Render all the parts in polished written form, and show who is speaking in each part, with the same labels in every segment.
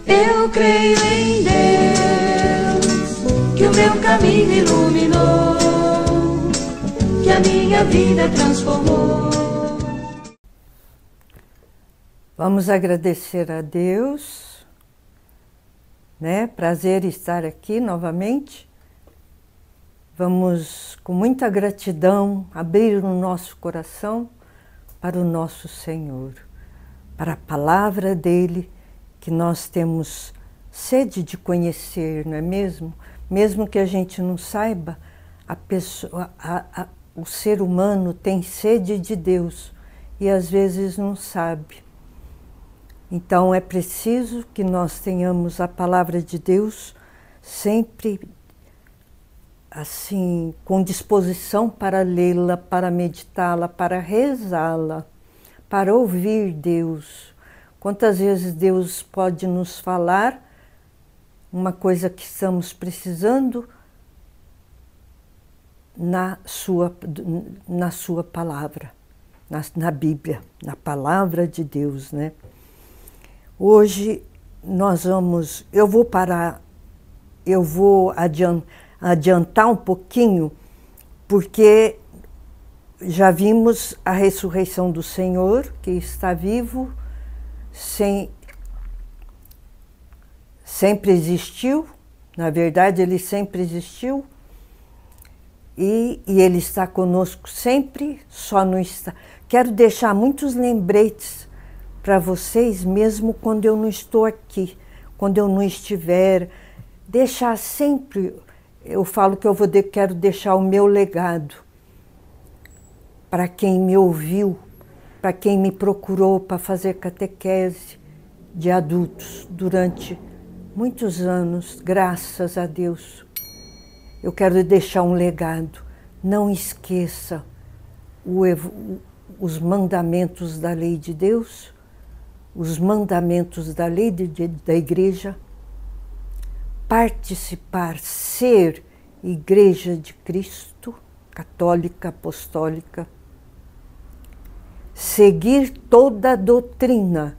Speaker 1: Eu creio em Deus, que o meu caminho iluminou, que a minha vida transformou.
Speaker 2: Vamos agradecer a Deus, né? Prazer estar aqui novamente. Vamos, com muita gratidão, abrir o nosso coração para o nosso Senhor, para a palavra dele, que nós temos sede de conhecer, não é mesmo? Mesmo que a gente não saiba, o ser humano tem sede de Deus e às vezes não sabe. Então é preciso que nós tenhamos a palavra de Deus sempre assim, com disposição para lê-la, para meditá-la, para rezá-la, para ouvir Deus. Quantas vezes Deus pode nos falar uma coisa que estamos precisando na sua palavra, na Bíblia, na palavra de Deus, né? Hoje eu vou adiantar um pouquinho, porque já vimos a ressurreição do Senhor, que está vivo, sempre existiu, na verdade ele sempre existiu, e ele está conosco sempre, só não está. Quero deixar muitos lembretes para vocês, mesmo quando eu não estou aqui, quando eu não estiver, deixar sempre, eu falo que quero deixar o meu legado para quem me ouviu, para quem me procurou para fazer catequese de adultos durante muitos anos, graças a Deus. Eu quero deixar um legado. Não esqueça os mandamentos da lei de Deus, os mandamentos da lei da igreja, participar, ser igreja de Cristo, católica, apostólica, seguir toda a doutrina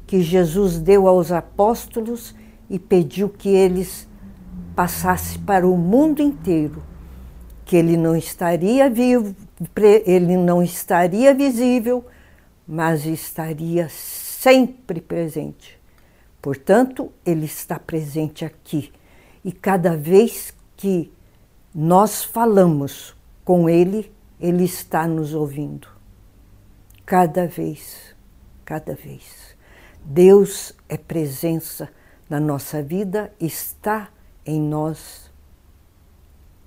Speaker 2: que Jesus deu aos apóstolos e pediu que eles passassem para o mundo inteiro, que ele não estaria vivo, ele não estaria visível, mas estaria sempre presente. Portanto, ele está presente aqui. E cada vez que nós falamos com ele, ele está nos ouvindo. Cada vez, cada vez. Deus é presença na nossa vida, está em nós,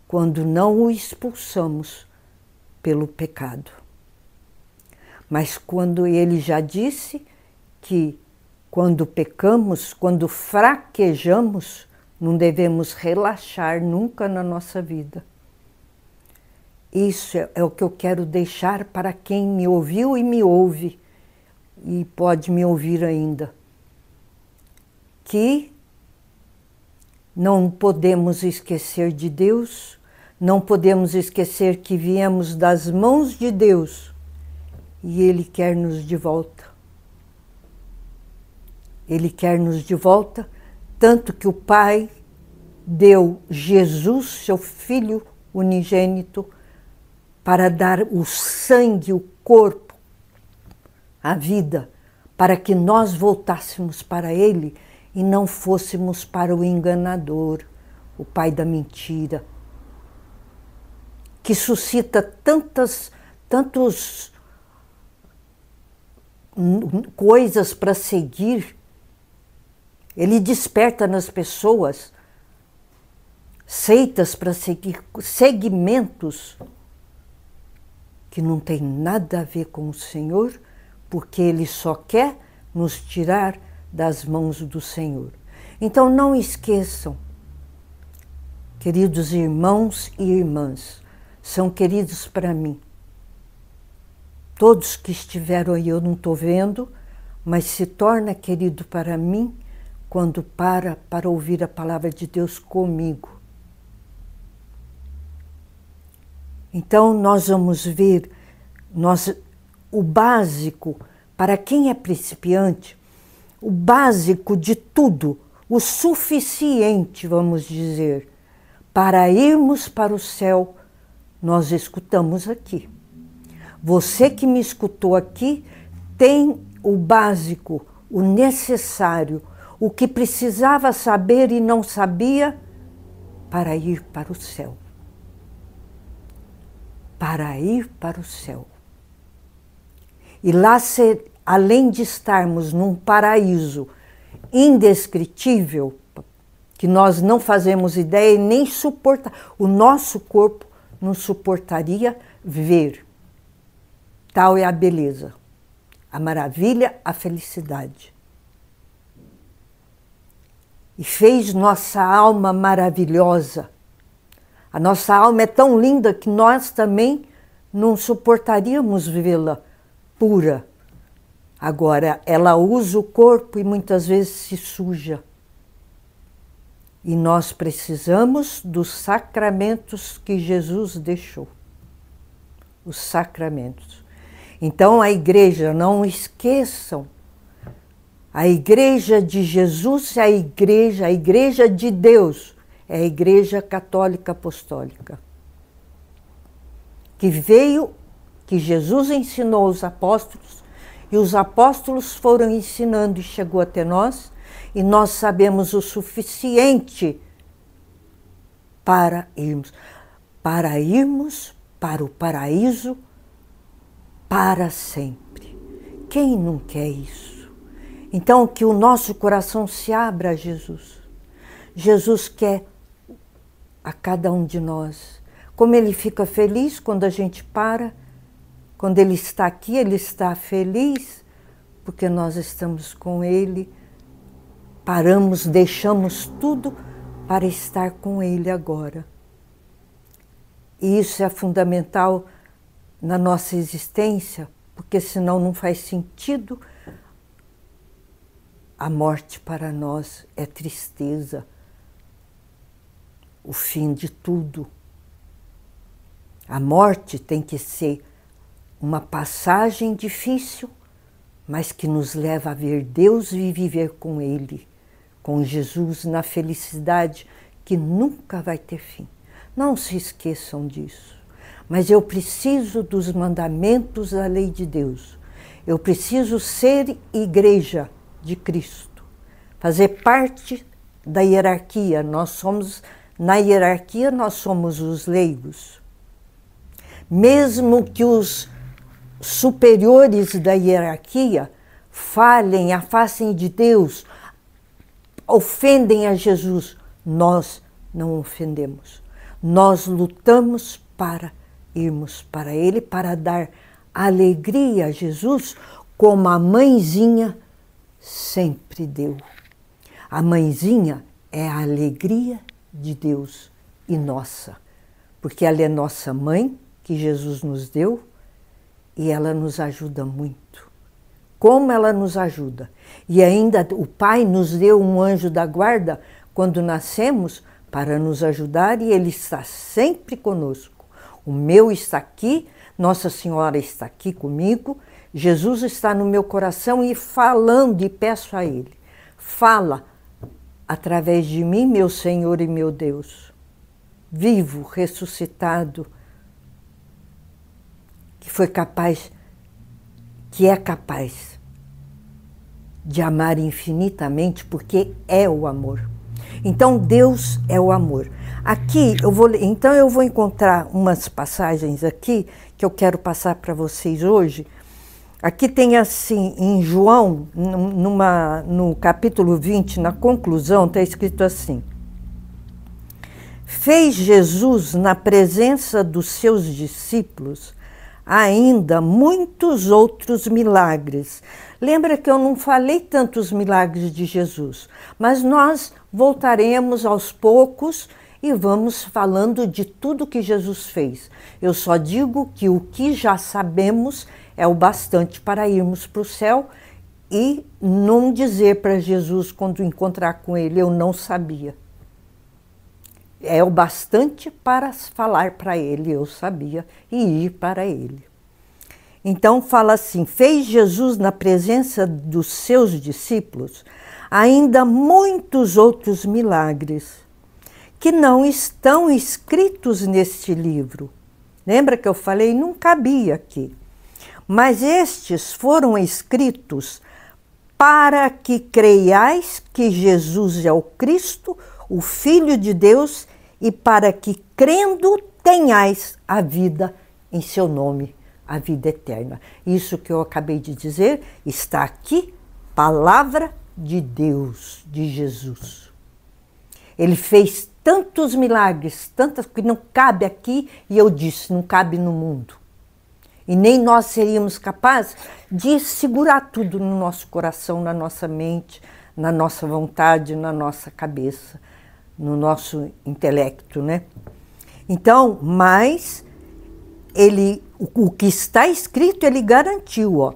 Speaker 2: quando não o expulsamos pelo pecado. Mas quando ele já disse que quando pecamos, quando fraquejamos, não devemos relaxar nunca na nossa vida. Isso é o que eu quero deixar para quem me ouviu e me ouve, e pode me ouvir ainda. Que não podemos esquecer de Deus, não podemos esquecer que viemos das mãos de Deus e Ele quer nos de volta. Ele quer nos de volta, tanto que o Pai deu Jesus, seu Filho unigênito, para dar o sangue, o corpo, a vida, para que nós voltássemos para Ele e não fôssemos para o enganador, o pai da mentira, que suscita tantas coisas para seguir. Ele desperta nas pessoas seitas para seguir, segmentos que não tem nada a ver com o Senhor, porque Ele só quer nos tirar das mãos do Senhor. Então não esqueçam, queridos irmãos e irmãs, são queridos para mim. Todos que estiveram aí eu não estou vendo, mas se torna querido para mim quando para ouvir a palavra de Deus comigo. Então nós vamos ver o básico para quem é principiante. o básico de tudo, o suficiente, vamos dizer, para irmos para o céu, nós escutamos aqui. Você que me escutou aqui tem o básico, o necessário, o que precisava saber e não sabia para ir para o céu. Para ir para o céu. E lá, além de estarmos num paraíso indescritível, que nós não fazemos ideia e nem suportar, o nosso corpo não suportaria ver. Tal é a beleza, a maravilha, a felicidade. E fez nossa alma maravilhosa. A nossa alma é tão linda que nós também não suportaríamos vê-la pura. Agora, ela usa o corpo e muitas vezes se suja. E nós precisamos dos sacramentos que Jesus deixou. Os sacramentos. Então, a igreja, não esqueçam, a igreja de Jesus é a igreja de Deus, é a igreja católica apostólica. Que veio, que Jesus ensinou aos apóstolos, e os apóstolos foram ensinando e chegou até nós, e nós sabemos o suficiente para irmos para o paraíso para sempre. Quem não quer isso? Então, que o nosso coração se abra a Jesus. Jesus quer a cada um de nós. Como Ele fica feliz quando a gente para, quando Ele está aqui, Ele está feliz, porque nós estamos com Ele, paramos, deixamos tudo para estar com Ele agora. E isso é fundamental na nossa existência, porque senão não faz sentido. A morte para nós é tristeza, o fim de tudo. A morte tem que ser uma passagem difícil, mas que nos leva a ver Deus e viver com Ele, com Jesus, na felicidade que nunca vai ter fim. Não se esqueçam disso. Mas eu preciso dos mandamentos da lei de Deus. Eu preciso ser igreja de Cristo, fazer parte da hierarquia. Na hierarquia, nós somos os leigos. Mesmo que os superiores da hierarquia falhem, afastem de Deus, ofendem a Jesus, nós não ofendemos. Nós lutamos para irmos para Ele, para dar alegria a Jesus, como a mãezinha sempre deu. A mãezinha é a alegria de Deus e nossa, porque ela é nossa mãe, que Jesus nos deu, e ela nos ajuda muito. Como ela nos ajuda. E ainda o Pai nos deu um anjo da guarda quando nascemos para nos ajudar, e Ele está sempre conosco. O meu está aqui, Nossa Senhora está aqui comigo, Jesus está no meu coração e falando, e peço a Ele, fala através de mim, meu Senhor e meu Deus, vivo, ressuscitado, que foi capaz, que é capaz de amar infinitamente, porque é o amor. Então Deus é o amor. Aqui eu vou encontrar umas passagens aqui que eu quero passar para vocês hoje. Aqui tem assim, em João, no capítulo 20, na conclusão, está escrito assim: fez Jesus na presença dos seus discípulos ainda muitos outros milagres. Lembra que eu não falei tantos milagres de Jesus, mas nós voltaremos aos poucos e vamos falando de tudo que Jesus fez. Eu só digo que o que já sabemos é o bastante para irmos para o céu e não dizer para Jesus, quando encontrar com Ele, eu não sabia. É o bastante para falar para Ele, eu sabia, e ir para Ele. Então fala assim: fez Jesus na presença dos seus discípulos ainda muitos outros milagres que não estão escritos neste livro. Lembra que eu falei? Não cabia aqui. Mas estes foram escritos para que creiais que Jesus é o Cristo, o Filho de Deus, e para que, crendo, tenhais a vida em seu nome, a vida eterna. Isso que eu acabei de dizer está aqui, palavra de Deus, de Jesus. Ele fez tantos milagres, tantas que não cabe aqui, e eu disse, não cabe no mundo. E nem nós seríamos capazes de segurar tudo no nosso coração, na nossa mente, na nossa vontade, na nossa cabeça, no nosso intelecto, né? Então, mas o que está escrito, ele garantiu, ó.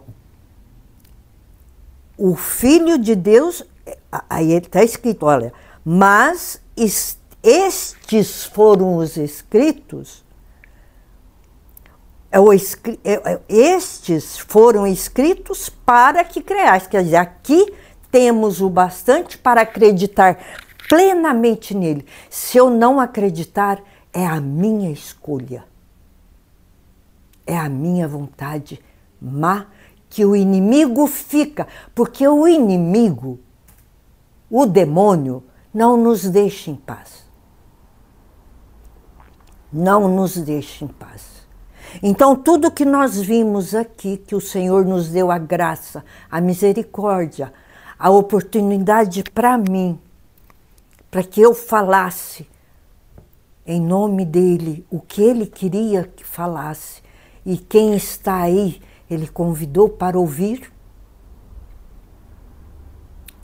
Speaker 2: O Filho de Deus, aí está escrito, olha, mas estes foram os escritos, estes foram escritos para que creais. Quer dizer, aqui temos o bastante para acreditar plenamente nele. Se eu não acreditar, é a minha escolha. É a minha vontade má que o inimigo fica. Porque o inimigo, o demônio, não nos deixa em paz. Não nos deixa em paz. Então, tudo que nós vimos aqui, que o Senhor nos deu a graça, a misericórdia, a oportunidade para mim, para que eu falasse em nome dele o que ele queria que falasse, e quem está aí, ele convidou para ouvir,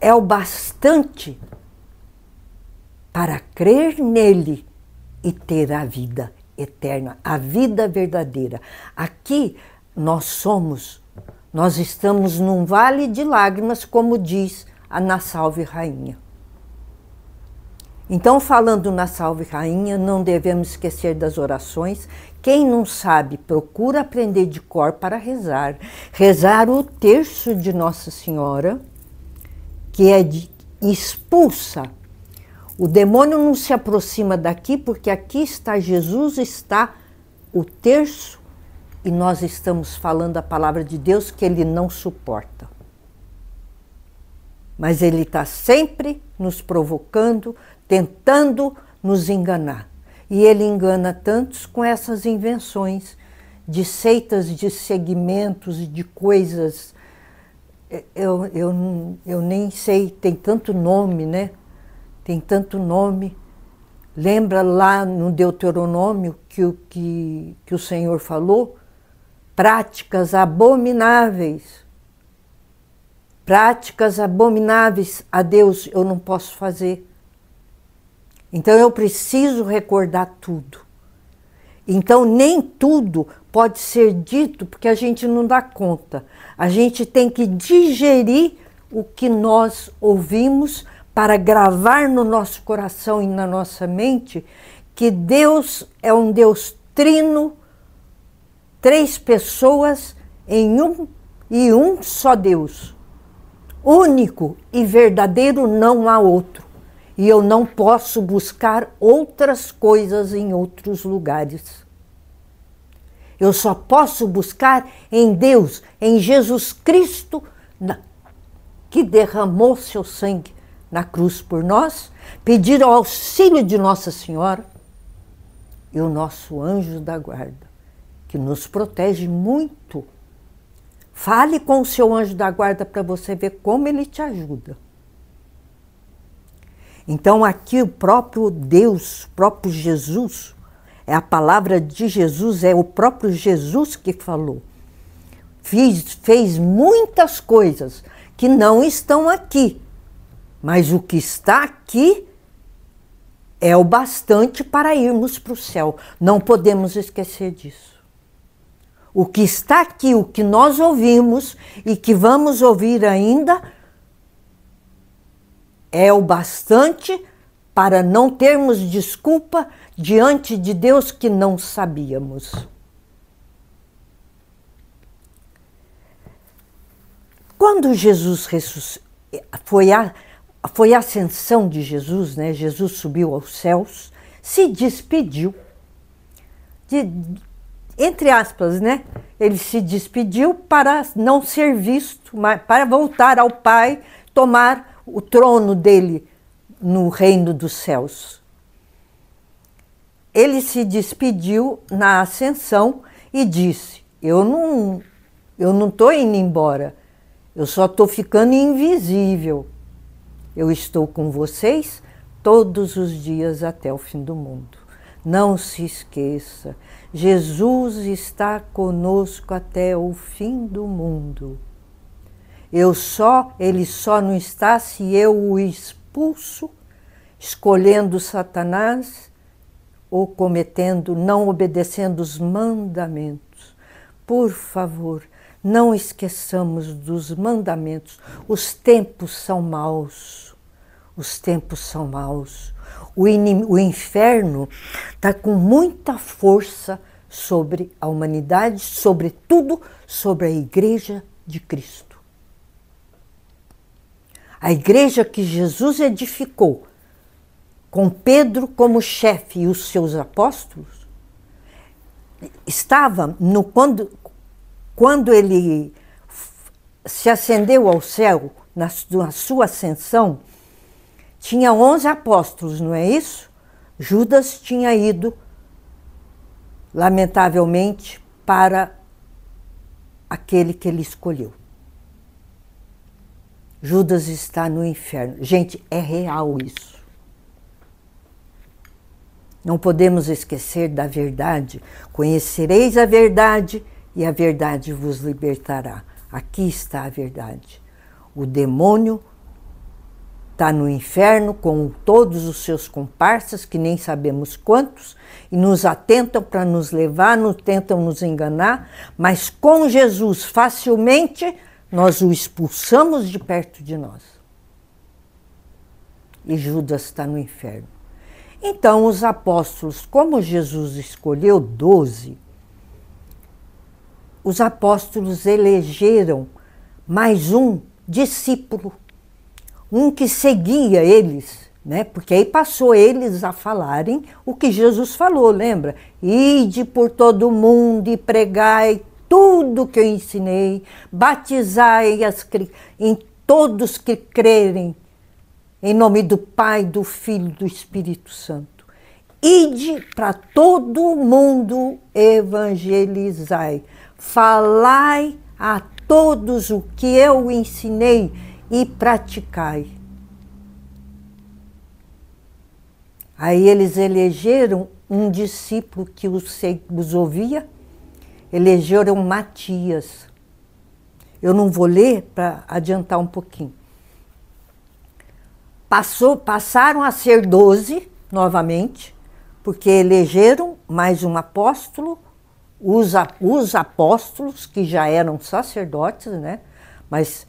Speaker 2: é o bastante para crer nele e ter a vida eterna, a vida verdadeira. Aqui nós estamos num vale de lágrimas, como diz a Na Salve Rainha. Então, falando na Salve Rainha, não devemos esquecer das orações. Quem não sabe, procura aprender de cor para rezar. Rezar o terço de Nossa Senhora, que expulsa. O demônio não se aproxima daqui, porque aqui está Jesus, está o terço, e nós estamos falando a palavra de Deus que ele não suporta. Mas ele está sempre nos provocando, tentando nos enganar. E ele engana tantos com essas invenções de seitas, de segmentos, de coisas. Eu nem sei, tem tanto nome, né? Tem tanto nome. Lembra lá no Deuteronômio que o Senhor falou? Práticas abomináveis. Práticas abomináveis a Deus eu não posso fazer. Então eu preciso recordar tudo. Então nem tudo pode ser dito porque a gente não dá conta. A gente tem que digerir o que nós ouvimos para gravar no nosso coração e na nossa mente que Deus é um Deus trino, 3 pessoas em um só Deus. Único e verdadeiro, não há outro. E eu não posso buscar outras coisas em outros lugares. Eu só posso buscar em Deus, em Jesus Cristo, que derramou seu sangue na cruz por nós, pedir o auxílio de Nossa Senhora e o nosso anjo da guarda, que nos protege muito. Fale com o seu anjo da guarda para você ver como ele te ajuda. Então aqui o próprio Deus, o próprio Jesus, é a palavra de Jesus, é o próprio Jesus que falou. Fez muitas coisas que não estão aqui, mas o que está aqui é o bastante para irmos para o céu. Não podemos esquecer disso. O que está aqui, o que nós ouvimos e que vamos ouvir ainda, é o bastante para não termos desculpa diante de Deus que não sabíamos. Quando Jesus foi a ascensão de Jesus, né? Jesus subiu aos céus, se despediu, entre aspas, né? Ele se despediu para não ser visto, mas para voltar ao Pai, tomar o trono dele no reino dos céus. Ele se despediu na ascensão e disse: eu não estou indo embora, eu só estou ficando invisível. Eu estou com vocês todos os dias até o fim do mundo. Não se esqueça, Jesus está conosco até o fim do mundo. Ele só não está se eu o expulso, escolhendo Satanás ou não obedecendo os mandamentos. Por favor, não esqueçamos dos mandamentos. Os tempos são maus. Os tempos são maus. O inferno está com muita força sobre a humanidade, sobretudo sobre a Igreja de Cristo. A igreja que Jesus edificou, com Pedro como chefe e os seus apóstolos, estava quando ele se ascendeu ao céu, na sua ascensão, tinha 11 apóstolos, não é isso? Judas tinha ido, lamentavelmente, para aquele que ele escolheu. Judas está no inferno. Gente, é real isso. Não podemos esquecer da verdade. Conhecereis a verdade e a verdade vos libertará. Aqui está a verdade. O demônio está no inferno com todos os seus comparsas, que nem sabemos quantos, e nos atentam para nos levar, tentam nos enganar, mas com Jesus facilmente nós o expulsamos de perto de nós. E Judas está no inferno. Então os apóstolos, como Jesus escolheu 12, os apóstolos elegeram mais um discípulo, um que seguia eles, né? Porque aí passou eles a falarem o que Jesus falou, lembra? Ide por todo o mundo e pregai tudo que eu ensinei, batizai em todos que crerem, em nome do Pai, do Filho e do Espírito Santo. Ide para todo o mundo, evangelizai, falai a todos o que eu ensinei e praticai. Aí eles elegeram um discípulo que os ouvia, elegeram Matias. Eu não vou ler para adiantar um pouquinho. Passaram a ser 12 novamente, porque elegeram mais um apóstolo, os apóstolos, que já eram sacerdotes, né? Mas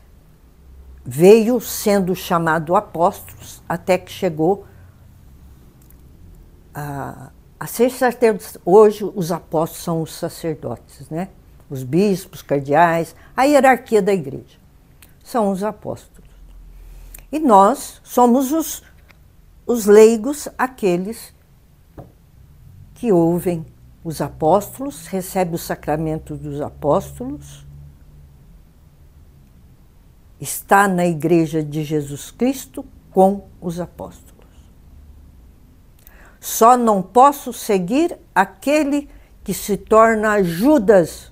Speaker 2: veio sendo chamado apóstolos até que chegou a ser sacerdotes. Hoje os apóstolos são os sacerdotes, né? Os bispos, cardeais, a hierarquia da igreja. São os apóstolos. E nós somos os leigos, aqueles que ouvem os apóstolos, recebem o sacramento dos apóstolos, está na igreja de Jesus Cristo com os apóstolos. Só não posso seguir aquele que se torna Judas,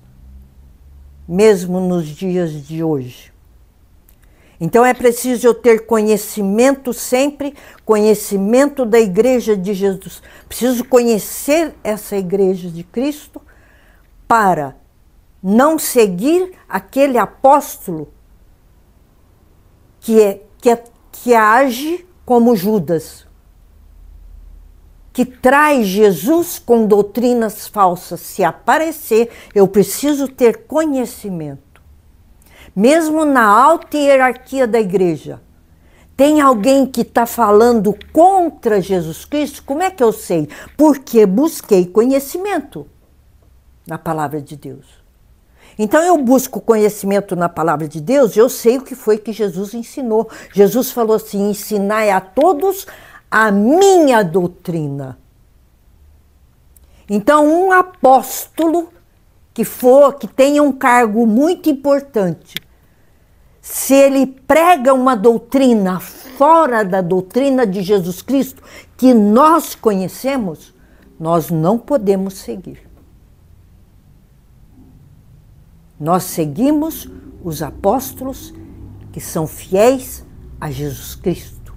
Speaker 2: mesmo nos dias de hoje. Então é preciso eu ter conhecimento sempre, conhecimento da igreja de Jesus. Preciso conhecer essa igreja de Cristo para não seguir aquele apóstolo que age como Judas, que traz Jesus com doutrinas falsas. Se aparecer, eu preciso ter conhecimento. Mesmo na alta hierarquia da igreja, tem alguém que está falando contra Jesus Cristo? Como é que eu sei? Porque busquei conhecimento na palavra de Deus. Então eu busco conhecimento na palavra de Deus, eu sei o que foi que Jesus ensinou. Jesus falou assim: ensinai a todos a minha doutrina. Então um apóstolo que tenha um cargo muito importante, se ele prega uma doutrina fora da doutrina de Jesus Cristo, que nós conhecemos, nós não podemos seguir. Nós seguimos os apóstolos que são fiéis a Jesus Cristo,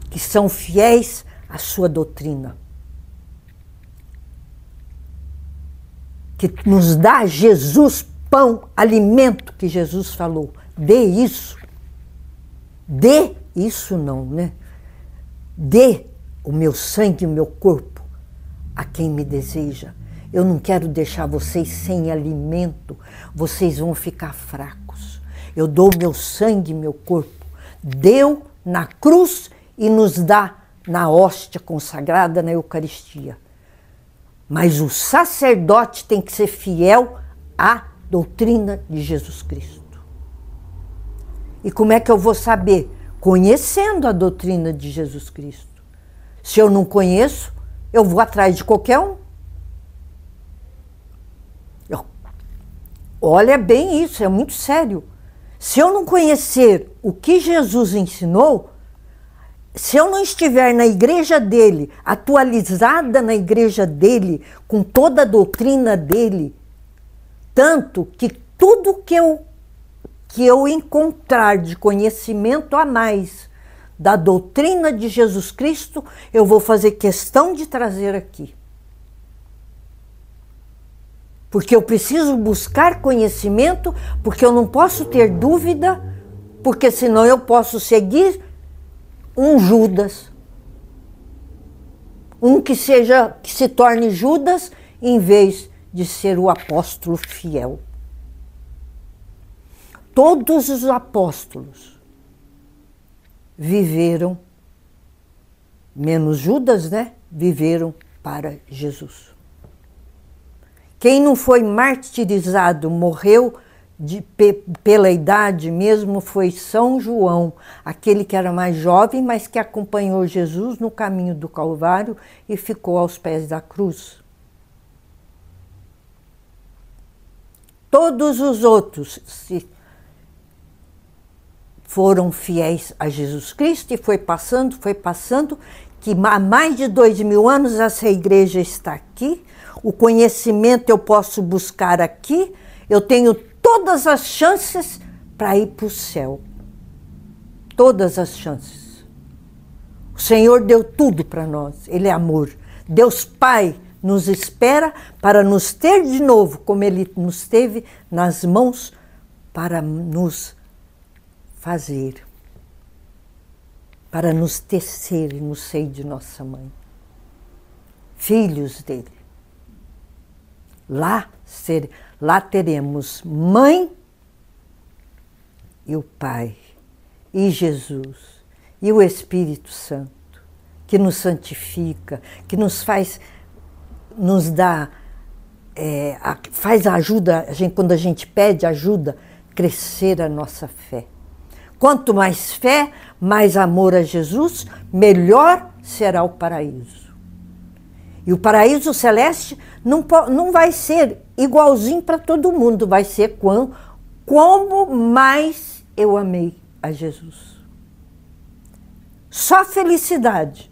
Speaker 2: que são fiéis à sua doutrina, que nos dá Jesus pão, alimento que Jesus falou. Dê isso. Dê isso não, né? Dê o meu sangue e o meu corpo a quem me deseja. Eu não quero deixar vocês sem alimento. Vocês vão ficar fracos. Eu dou meu sangue e meu corpo. Deu na cruz e nos dá na hóstia consagrada na Eucaristia. Mas o sacerdote tem que ser fiel à doutrina de Jesus Cristo. E como é que eu vou saber? Conhecendo a doutrina de Jesus Cristo. Se eu não conheço, eu vou atrás de qualquer um. Olha bem isso, é muito sério. Se eu não conhecer o que Jesus ensinou, se eu não estiver na igreja dele, atualizada na igreja dele, com toda a doutrina dele, tanto que tudo que eu encontrar de conhecimento a mais da doutrina de Jesus Cristo, eu vou fazer questão de trazer aqui. Porque eu preciso buscar conhecimento, porque eu não posso ter dúvida, porque senão eu posso seguir um Judas. Um que se torne Judas em vez de ser o apóstolo fiel. Todos os apóstolos viveram, menos Judas, né? Viveram para Jesus. Quem não foi martirizado, morreu pela idade mesmo, foi São João, aquele que era mais jovem, mas que acompanhou Jesus no caminho do Calvário e ficou aos pés da cruz. Todos os outros foram fiéis a Jesus Cristo e foi passando, que há mais de 2000 anos essa igreja está aqui, o conhecimento eu posso buscar aqui, eu tenho todas as chances para ir para o céu. Todas as chances. O Senhor deu tudo para nós, Ele é amor. Deus Pai nos espera para nos ter de novo, como Ele nos teve nas mãos para nos fazer, para nos tecer no seio de nossa mãe. Filhos dele. Lá teremos mãe e o Pai, e Jesus, e o Espírito Santo, que nos santifica, que nos faz, nos dá, faz ajuda, quando a gente pede ajuda, crescer a nossa fé. Quanto mais fé, mais amor a Jesus, melhor será o paraíso. E o paraíso celeste não vai ser igualzinho para todo mundo, vai ser como mais eu amei a Jesus. Só felicidade.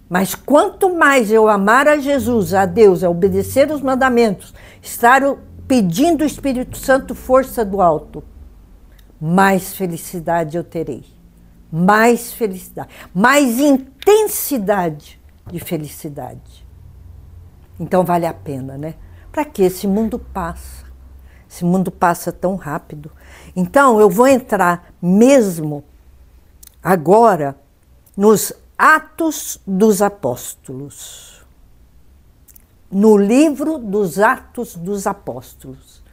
Speaker 2: Mas quanto mais eu amar a Jesus, a Deus, a obedecer os mandamentos, estar pedindo o Espírito Santo força do alto, mais felicidade eu terei. Mais felicidade, mais intensidade de felicidade. Então vale a pena, né? Para que esse mundo passa? Esse mundo passa tão rápido. Então eu vou entrar mesmo agora nos Atos dos Apóstolos. No livro dos Atos dos Apóstolos.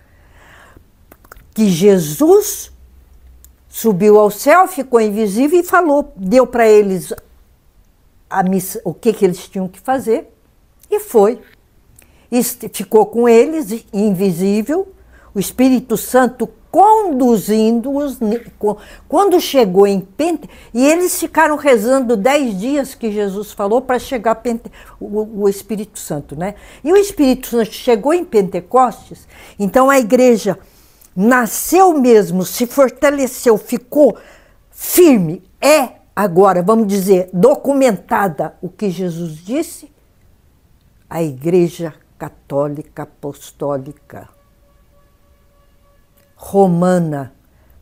Speaker 2: Que Jesus subiu ao céu, ficou invisível e falou, deu para eles o que eles tinham que fazer. E foi. E ficou com eles, invisível, o Espírito Santo conduzindo-os. Quando chegou em Pentecostes, e eles ficaram rezando 10 dias que Jesus falou para chegar o Espírito Santo, né? E o Espírito Santo chegou em Pentecostes, então a igreja nasceu mesmo, se fortaleceu, ficou firme, agora, vamos dizer, documentada o que Jesus disse, a Igreja Católica Apostólica Romana,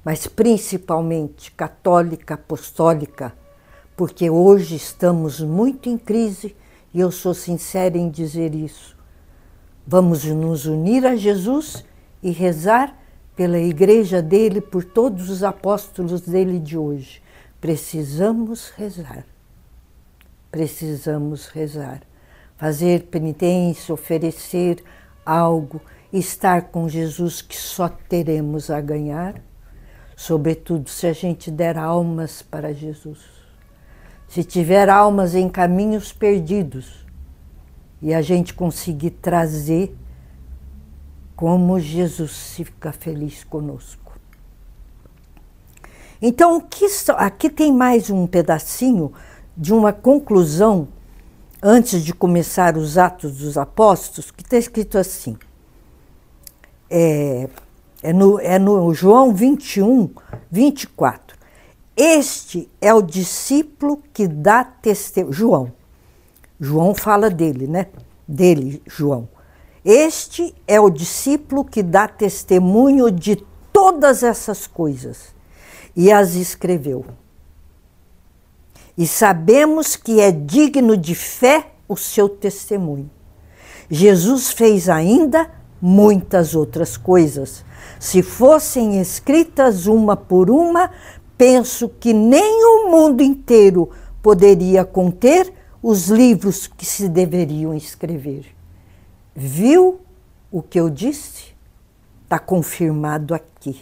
Speaker 2: mas principalmente católica apostólica, porque hoje estamos muito em crise e eu sou sincera em dizer isso. Vamos nos unir a Jesus e rezar pela igreja dele, por todos os apóstolos dele de hoje. Precisamos rezar. Precisamos rezar. Fazer penitência, oferecer algo, estar com Jesus, que só teremos a ganhar, sobretudo se a gente der almas para Jesus. Se tiver almas em caminhos perdidos e a gente conseguir trazer, como Jesus fica feliz conosco. Então, aqui tem mais um pedacinho de uma conclusão, antes de começar os Atos dos Apóstolos, que está escrito assim. É no João 21, 24. Este é o discípulo que dá testemunho. João fala dele, né? Dele, João. Este é o discípulo que dá testemunho de todas essas coisas e as escreveu. E sabemos que é digno de fé o seu testemunho. Jesus fez ainda muitas outras coisas. Se fossem escritas uma por uma, penso que nem o mundo inteiro poderia conter os livros que se deveriam escrever. Viu o que eu disse? Está confirmado aqui.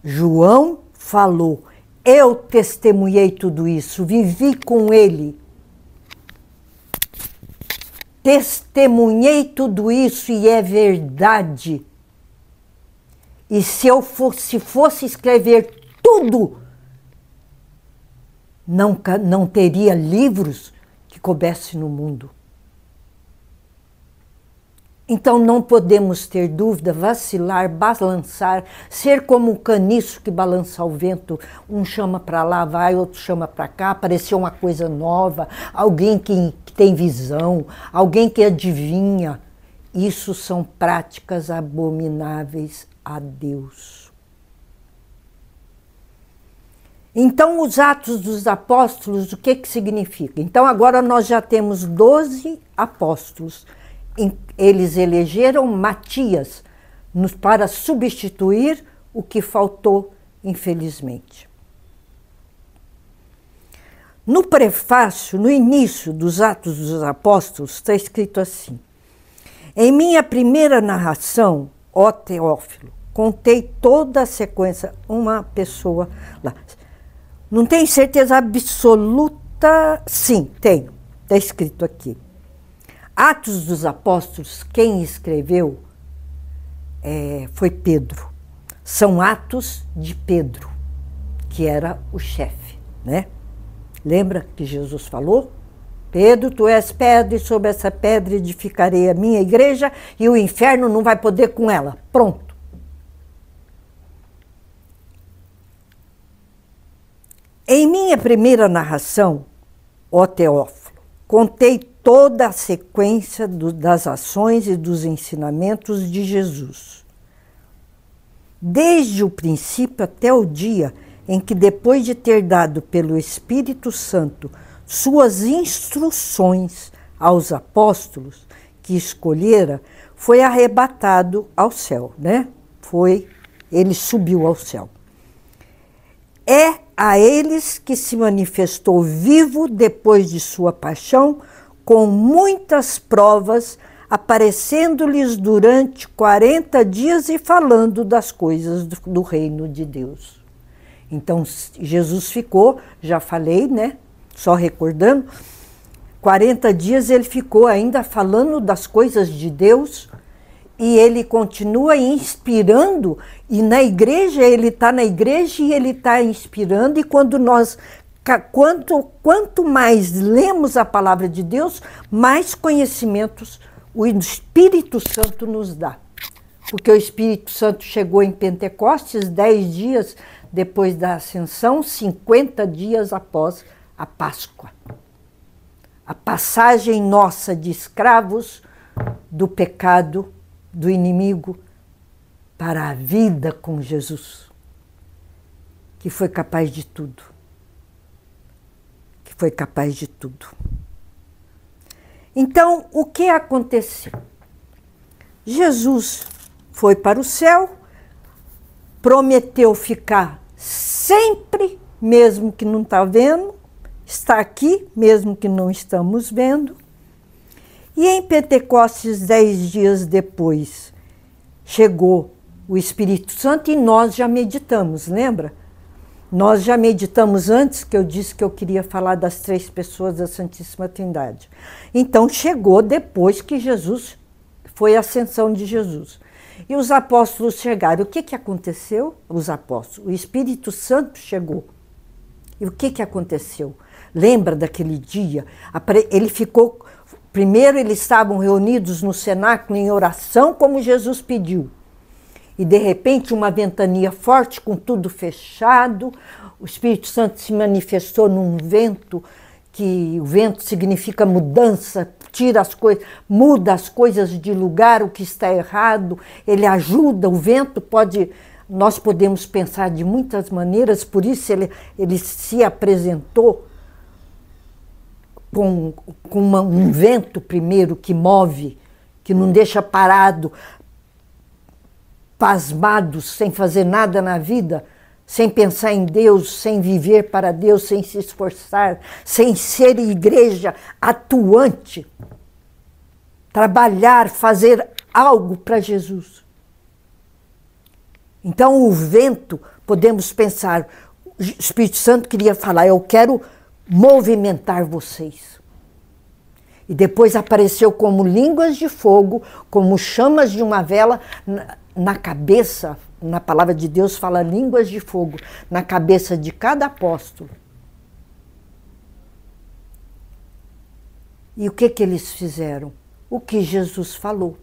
Speaker 2: João falou, eu testemunhei tudo isso, vivi com ele. Testemunhei tudo isso e é verdade. E se eu fosse escrever tudo, não teria livros que coubessem no mundo. Então não podemos ter dúvida, vacilar, balançar, ser como um caniço que balança ao vento. Um chama para lá, vai, outro chama para cá, apareceu uma coisa nova, alguém que tem visão, alguém que adivinha. Isso são práticas abomináveis a Deus. Então, os Atos dos Apóstolos, o que significa? Então, agora nós já temos 12 apóstolos. Eles elegeram Matias para substituir o que faltou, infelizmente. No prefácio, no início dos Atos dos Apóstolos, está escrito assim: em minha primeira narração, ó Teófilo, contei toda a sequência. Uma pessoa lá. Não tenho certeza absoluta. Sim, tenho. Está escrito aqui. Atos dos Apóstolos, quem escreveu foi Pedro. São Atos de Pedro, que era o chefe, né? Lembra que Jesus falou? Pedro, tu és pedra, e sobre essa pedra edificarei a minha igreja, e o inferno não vai poder com ela. Pronto. Em minha primeira narração, ó Teófilo, contei toda a sequência das ações e dos ensinamentos de Jesus. Desde o princípio até o dia em que, depois de ter dado pelo Espírito Santo suas instruções aos apóstolos que escolhera, foi arrebatado ao céu, né? Ele subiu ao céu. É a eles que se manifestou vivo depois de sua paixão, com muitas provas, aparecendo-lhes durante 40 dias e falando das coisas do reino de Deus. Então, Jesus ficou, já falei, né? Só recordando, 40 dias ele ficou ainda falando das coisas de Deus e ele continua inspirando, e na igreja, ele está na igreja e ele está inspirando, e quanto mais lemos a palavra de Deus, mais conhecimentos o Espírito Santo nos dá. Porque o Espírito Santo chegou em Pentecostes 10 dias depois da ascensão, 50 dias após a Páscoa. A passagem nossa de escravos do pecado, do inimigo, para a vida com Jesus, que foi capaz de tudo. Que foi capaz de tudo. Então, o que aconteceu? Jesus foi para o céu, prometeu ficar sempre, mesmo que não está vendo, está aqui, mesmo que não estamos vendo. E em Pentecostes, 10 dias depois, chegou o Espírito Santo e nós já meditamos, lembra? Nós já meditamos antes, que eu disse que eu queria falar das 3 pessoas da Santíssima Trindade. Então, chegou depois que Jesus, foi a ascensão de Jesus. E os apóstolos chegaram. O que aconteceu? Os apóstolos. O Espírito Santo chegou. E o que aconteceu? Lembra daquele dia? Ele ficou... Primeiro, eles estavam reunidos no cenáculo em oração, como Jesus pediu. E, de repente, uma ventania forte, com tudo fechado. O Espírito Santo se manifestou num vento, que o vento significa mudança, tira as coisas, muda as coisas de lugar, o que está errado. Ele ajuda, o vento pode... Nós podemos pensar de muitas maneiras, por isso ele se apresentou com um vento primeiro que move, que não deixa parado, pasmados, sem fazer nada na vida, sem pensar em Deus, sem viver para Deus, sem se esforçar, sem ser igreja atuante, trabalhar, fazer algo para Jesus. Então o vento, podemos pensar, o Espírito Santo queria falar, eu quero movimentar vocês. E depois apareceu como línguas de fogo, como chamas de uma vela na cabeça, na palavra de Deus fala línguas de fogo, na cabeça de cada apóstolo. E o que eles fizeram? O que Jesus falou.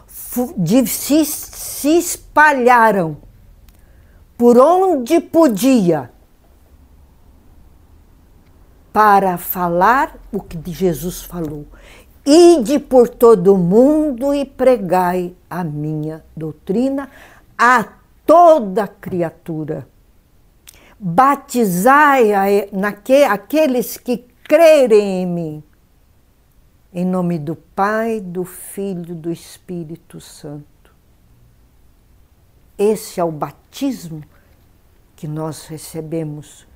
Speaker 2: Se espalharam por onde podia para falar o que Jesus falou. Ide por todo o mundo e pregai a minha doutrina a toda criatura. Batizai aqueles que crerem em mim. Em nome do Pai, do Filho e do Espírito Santo. Esse é o batismo que nós recebemos,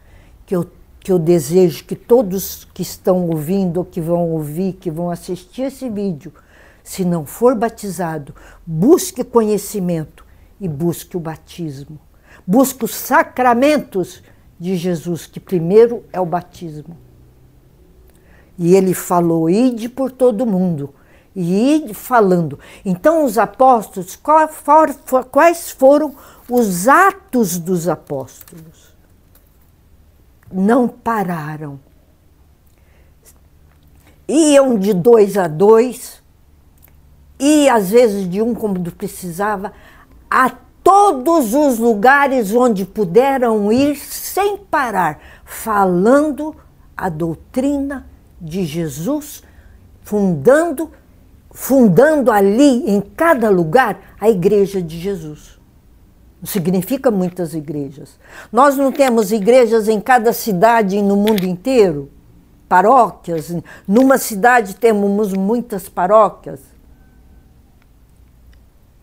Speaker 2: que eu desejo que todos que estão ouvindo, ou que vão ouvir, que vão assistir esse vídeo, se não for batizado, busque conhecimento e busque o batismo. Busque os sacramentos de Jesus, que primeiro é o batismo. E ele falou, ide por todo mundo, e ide falando. Então os apóstolos, quais foram os atos dos apóstolos? Não pararam. Iam de 2 a 2, e às vezes de um como precisava, a todos os lugares onde puderam ir sem parar, falando a doutrina de Jesus, fundando ali em cada lugar a igreja de Jesus. Não significa muitas igrejas. Nós não temos igrejas em cada cidade no mundo inteiro, paróquias. Numa cidade temos muitas paróquias.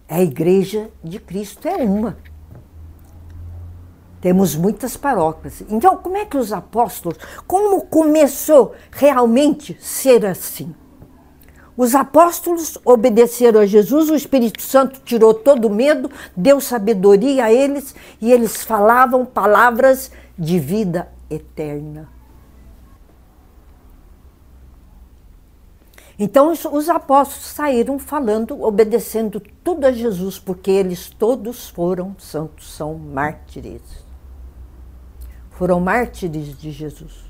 Speaker 2: A igreja de Cristo é uma. Temos muitas paróquias. Então, como é que os apóstolos, como começou realmente a ser assim? Os apóstolos obedeceram a Jesus, o Espírito Santo tirou todo o medo, deu sabedoria a eles, e eles falavam palavras de vida eterna. Então os apóstolos saíram falando, obedecendo tudo a Jesus, porque eles todos foram santos, são mártires. Foram mártires de Jesus.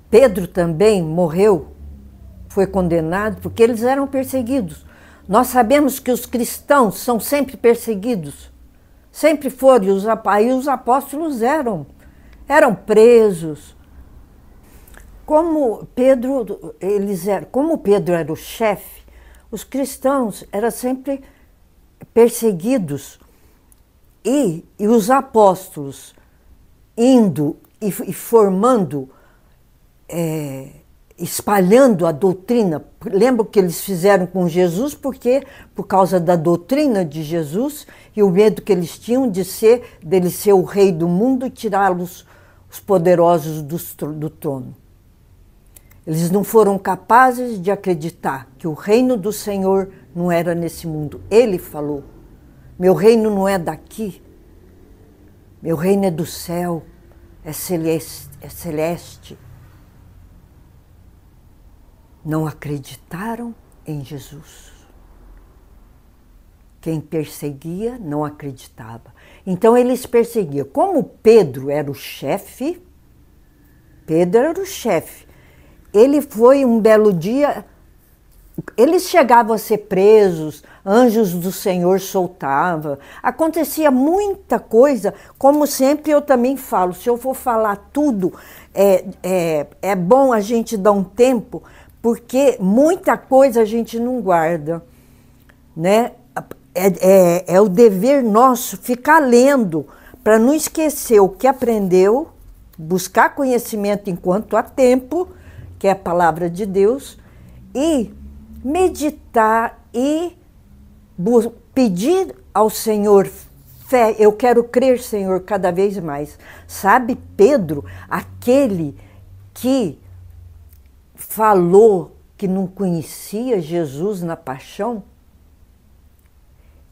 Speaker 2: Pedro também morreu, foi condenado, porque eles eram perseguidos. Nós sabemos que os cristãos são sempre perseguidos. Sempre foram, e os apóstolos eram presos. Como Pedro era o chefe, os cristãos eram sempre perseguidos. E os apóstolos indo e formando, espalhando a doutrina. Lembra o que eles fizeram com Jesus? Porque por causa da doutrina de Jesus e o medo que eles tinham dele ser o rei do mundo e tirá-los, os poderosos, do trono. Eles não foram capazes de acreditar que o reino do Senhor não era nesse mundo. Ele falou: meu reino não é daqui, meu reino é do céu, é celeste. Não acreditaram em Jesus. Quem perseguia não acreditava. Então eles perseguiam. Como Pedro era o chefe, ele foi um belo dia, eles chegavam a ser presos, anjos do Senhor soltavam, acontecia muita coisa, como sempre eu também falo, se eu for falar tudo, é bom a gente dar um tempo, porque muita coisa a gente não guarda, né? É o dever nosso ficar lendo, para não esquecer o que aprendeu, buscar conhecimento enquanto há tempo, que é a palavra de Deus, e meditar e pedir ao Senhor fé. Eu quero crer, Senhor, cada vez mais. Sabe, Pedro, aquele que falou que não conhecia Jesus na paixão,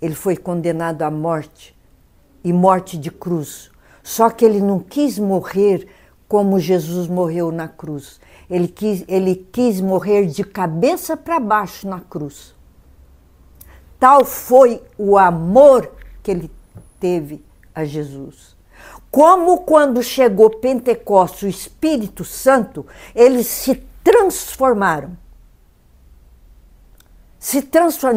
Speaker 2: ele foi condenado à morte, e morte de cruz. Só que ele não quis morrer como Jesus morreu na cruz. Ele quis morrer de cabeça para baixo na cruz. Tal foi o amor que ele teve a Jesus. Como quando chegou Pentecostes, o Espírito Santo, eles se transformaram.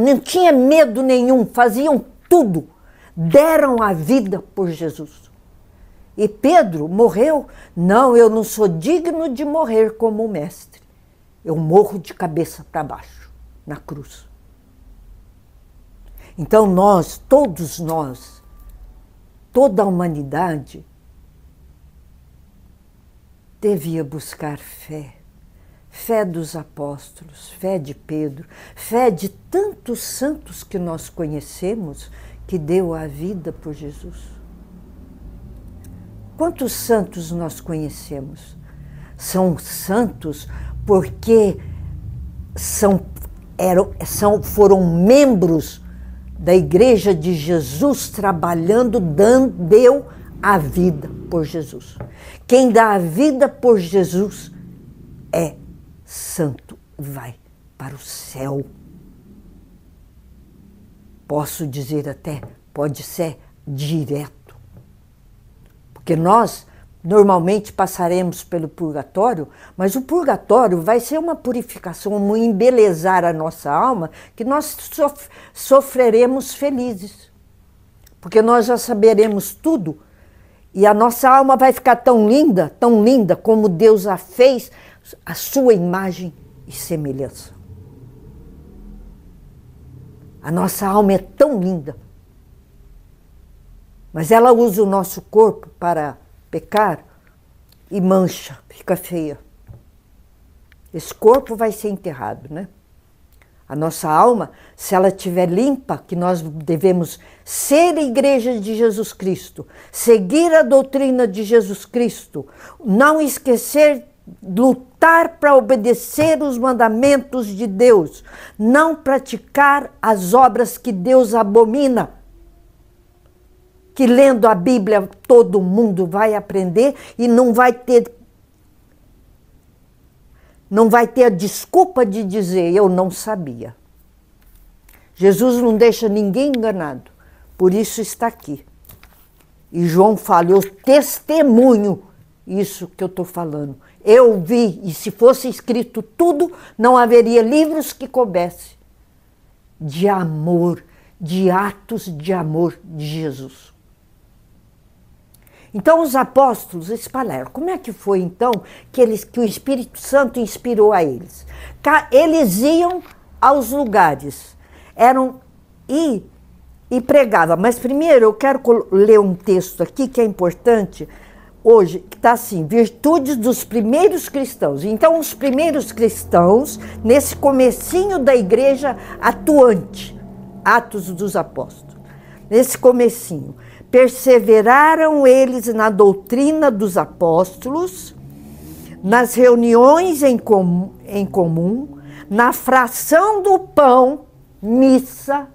Speaker 2: Não tinha medo nenhum, faziam tudo, deram a vida por Jesus. E Pedro morreu? Não, eu não sou digno de morrer como o mestre. Eu morro de cabeça para baixo, na cruz. Então todos nós, toda a humanidade, devia buscar fé. Fé dos apóstolos, fé de Pedro, fé de tantos santos que nós conhecemos, que deu a vida por Jesus. Quantos santos nós conhecemos? São santos porque foram membros da Igreja de Jesus, trabalhando, deu a vida por Jesus. Quem dá a vida por Jesus é santo, vai para o céu. Posso dizer até, pode ser direto. Porque nós normalmente passaremos pelo purgatório, mas o purgatório vai ser uma purificação, um embelezar a nossa alma, que nós sofreremos felizes. Porque nós já saberemos tudo, e a nossa alma vai ficar tão linda como Deus a fez, a sua imagem e semelhança. A nossa alma é tão linda, mas ela usa o nosso corpo para pecar e mancha, fica feia. Esse corpo vai ser enterrado, né? A nossa alma, se ela estiver limpa, que nós devemos ser a Igreja de Jesus Cristo, seguir a doutrina de Jesus Cristo, não esquecer, lutar para obedecer os mandamentos de Deus, não praticar as obras que Deus abomina. Que lendo a Bíblia todo mundo vai aprender e não vai ter não vai ter a desculpa de dizer eu não sabia. Jesus não deixa ninguém enganado, por isso está aqui. E João fala, eu testemunho isso que eu estou falando. Eu vi, e se fosse escrito tudo, não haveria livros que coubessem de amor, de atos de amor de Jesus. Então os apóstolos espalharam. Como é que foi então que o Espírito Santo inspirou a eles? Eles iam aos lugares, e pregavam. Mas primeiro eu quero ler um texto aqui que é importante hoje, que está assim, virtudes dos primeiros cristãos. Então os primeiros cristãos, nesse comecinho da igreja atuante, Atos dos Apóstolos, nesse comecinho, perseveraram eles na doutrina dos apóstolos, nas reuniões em comum, na fração do pão, missa,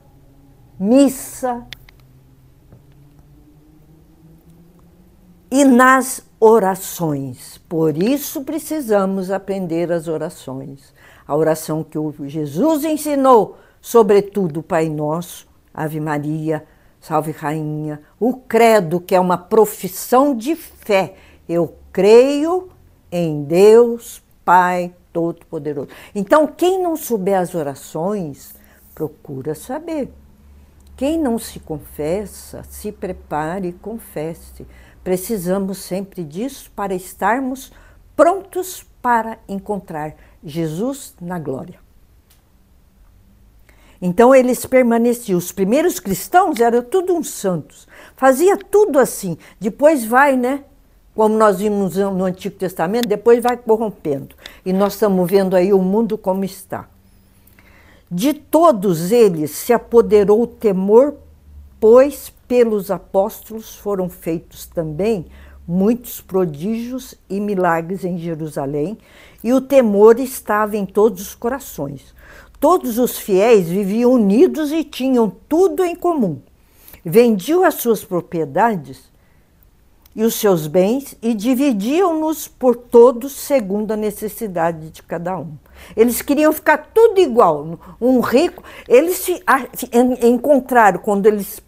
Speaker 2: e nas orações. Por isso precisamos aprender as orações. A oração que o Jesus ensinou, sobretudo o Pai Nosso, Ave Maria, Salve Rainha, o credo, que é uma profissão de fé. Eu creio em Deus, Pai Todo-Poderoso. Então, quem não souber as orações, procura saber. Quem não se confessa, se prepare e confesse. Precisamos sempre disso para estarmos prontos para encontrar Jesus na glória. Então eles permaneciam, os primeiros cristãos eram tudo uns santos, fazia tudo assim, depois vai, né? Como nós vimos no Antigo Testamento, depois vai corrompendo. E nós estamos vendo aí o mundo como está. De todos eles se apoderou o temor, pois pelos apóstolos foram feitos também muitos prodígios e milagres em Jerusalém, e o temor estava em todos os corações. Todos os fiéis viviam unidos e tinham tudo em comum. Vendiam as suas propriedades e os seus bens e dividiam-nos por todos segundo a necessidade de cada um. Eles queriam ficar tudo igual. Um rico, eles se encontraram quando eles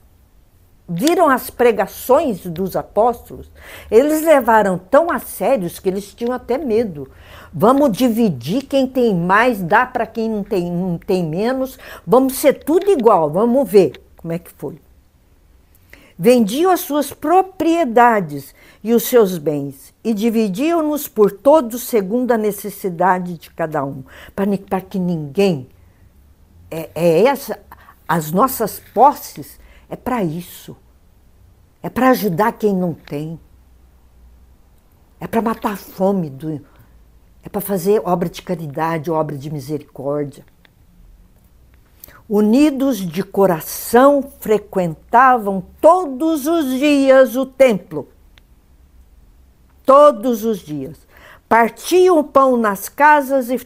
Speaker 2: viram as pregações dos apóstolos, eles levaram tão a sério que eles tinham até medo. Vamos dividir, quem tem mais dá para quem não tem menos, vamos ser tudo igual, vamos ver como é que foi. Vendiam as suas propriedades e os seus bens e dividiam-nos por todos segundo a necessidade de cada um, para que ninguém, as nossas posses é para isso, é para ajudar quem não tem, é para matar a fome, é para fazer obra de caridade, obra de misericórdia. Unidos de coração, frequentavam todos os dias o templo. Todos os dias. Partiam o pão nas casas e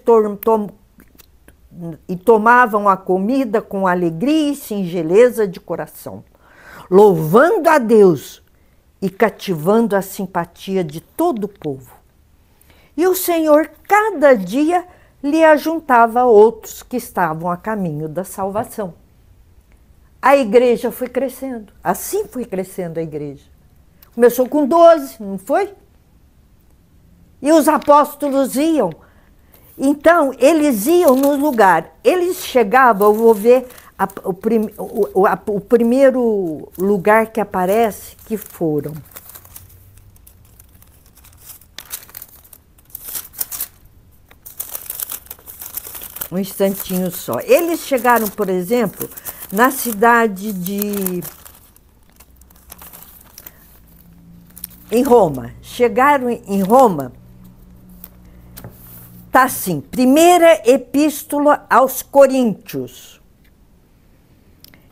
Speaker 2: tomavam a comida com alegria e singeleza de coração, louvando a Deus e cativando a simpatia de todo o povo. E o Senhor, cada dia, lhe ajuntava outros que estavam a caminho da salvação. A igreja foi crescendo, assim foi crescendo a igreja. Começou com 12, não foi? E os apóstolos iam. Então, eles iam no lugar. Eles chegavam, eu vou ver o primeiro lugar que aparece, que foram. Um instantinho só. Eles chegaram, por exemplo, na cidade em Roma. Chegaram em Roma. Tá assim, primeira epístola aos Coríntios.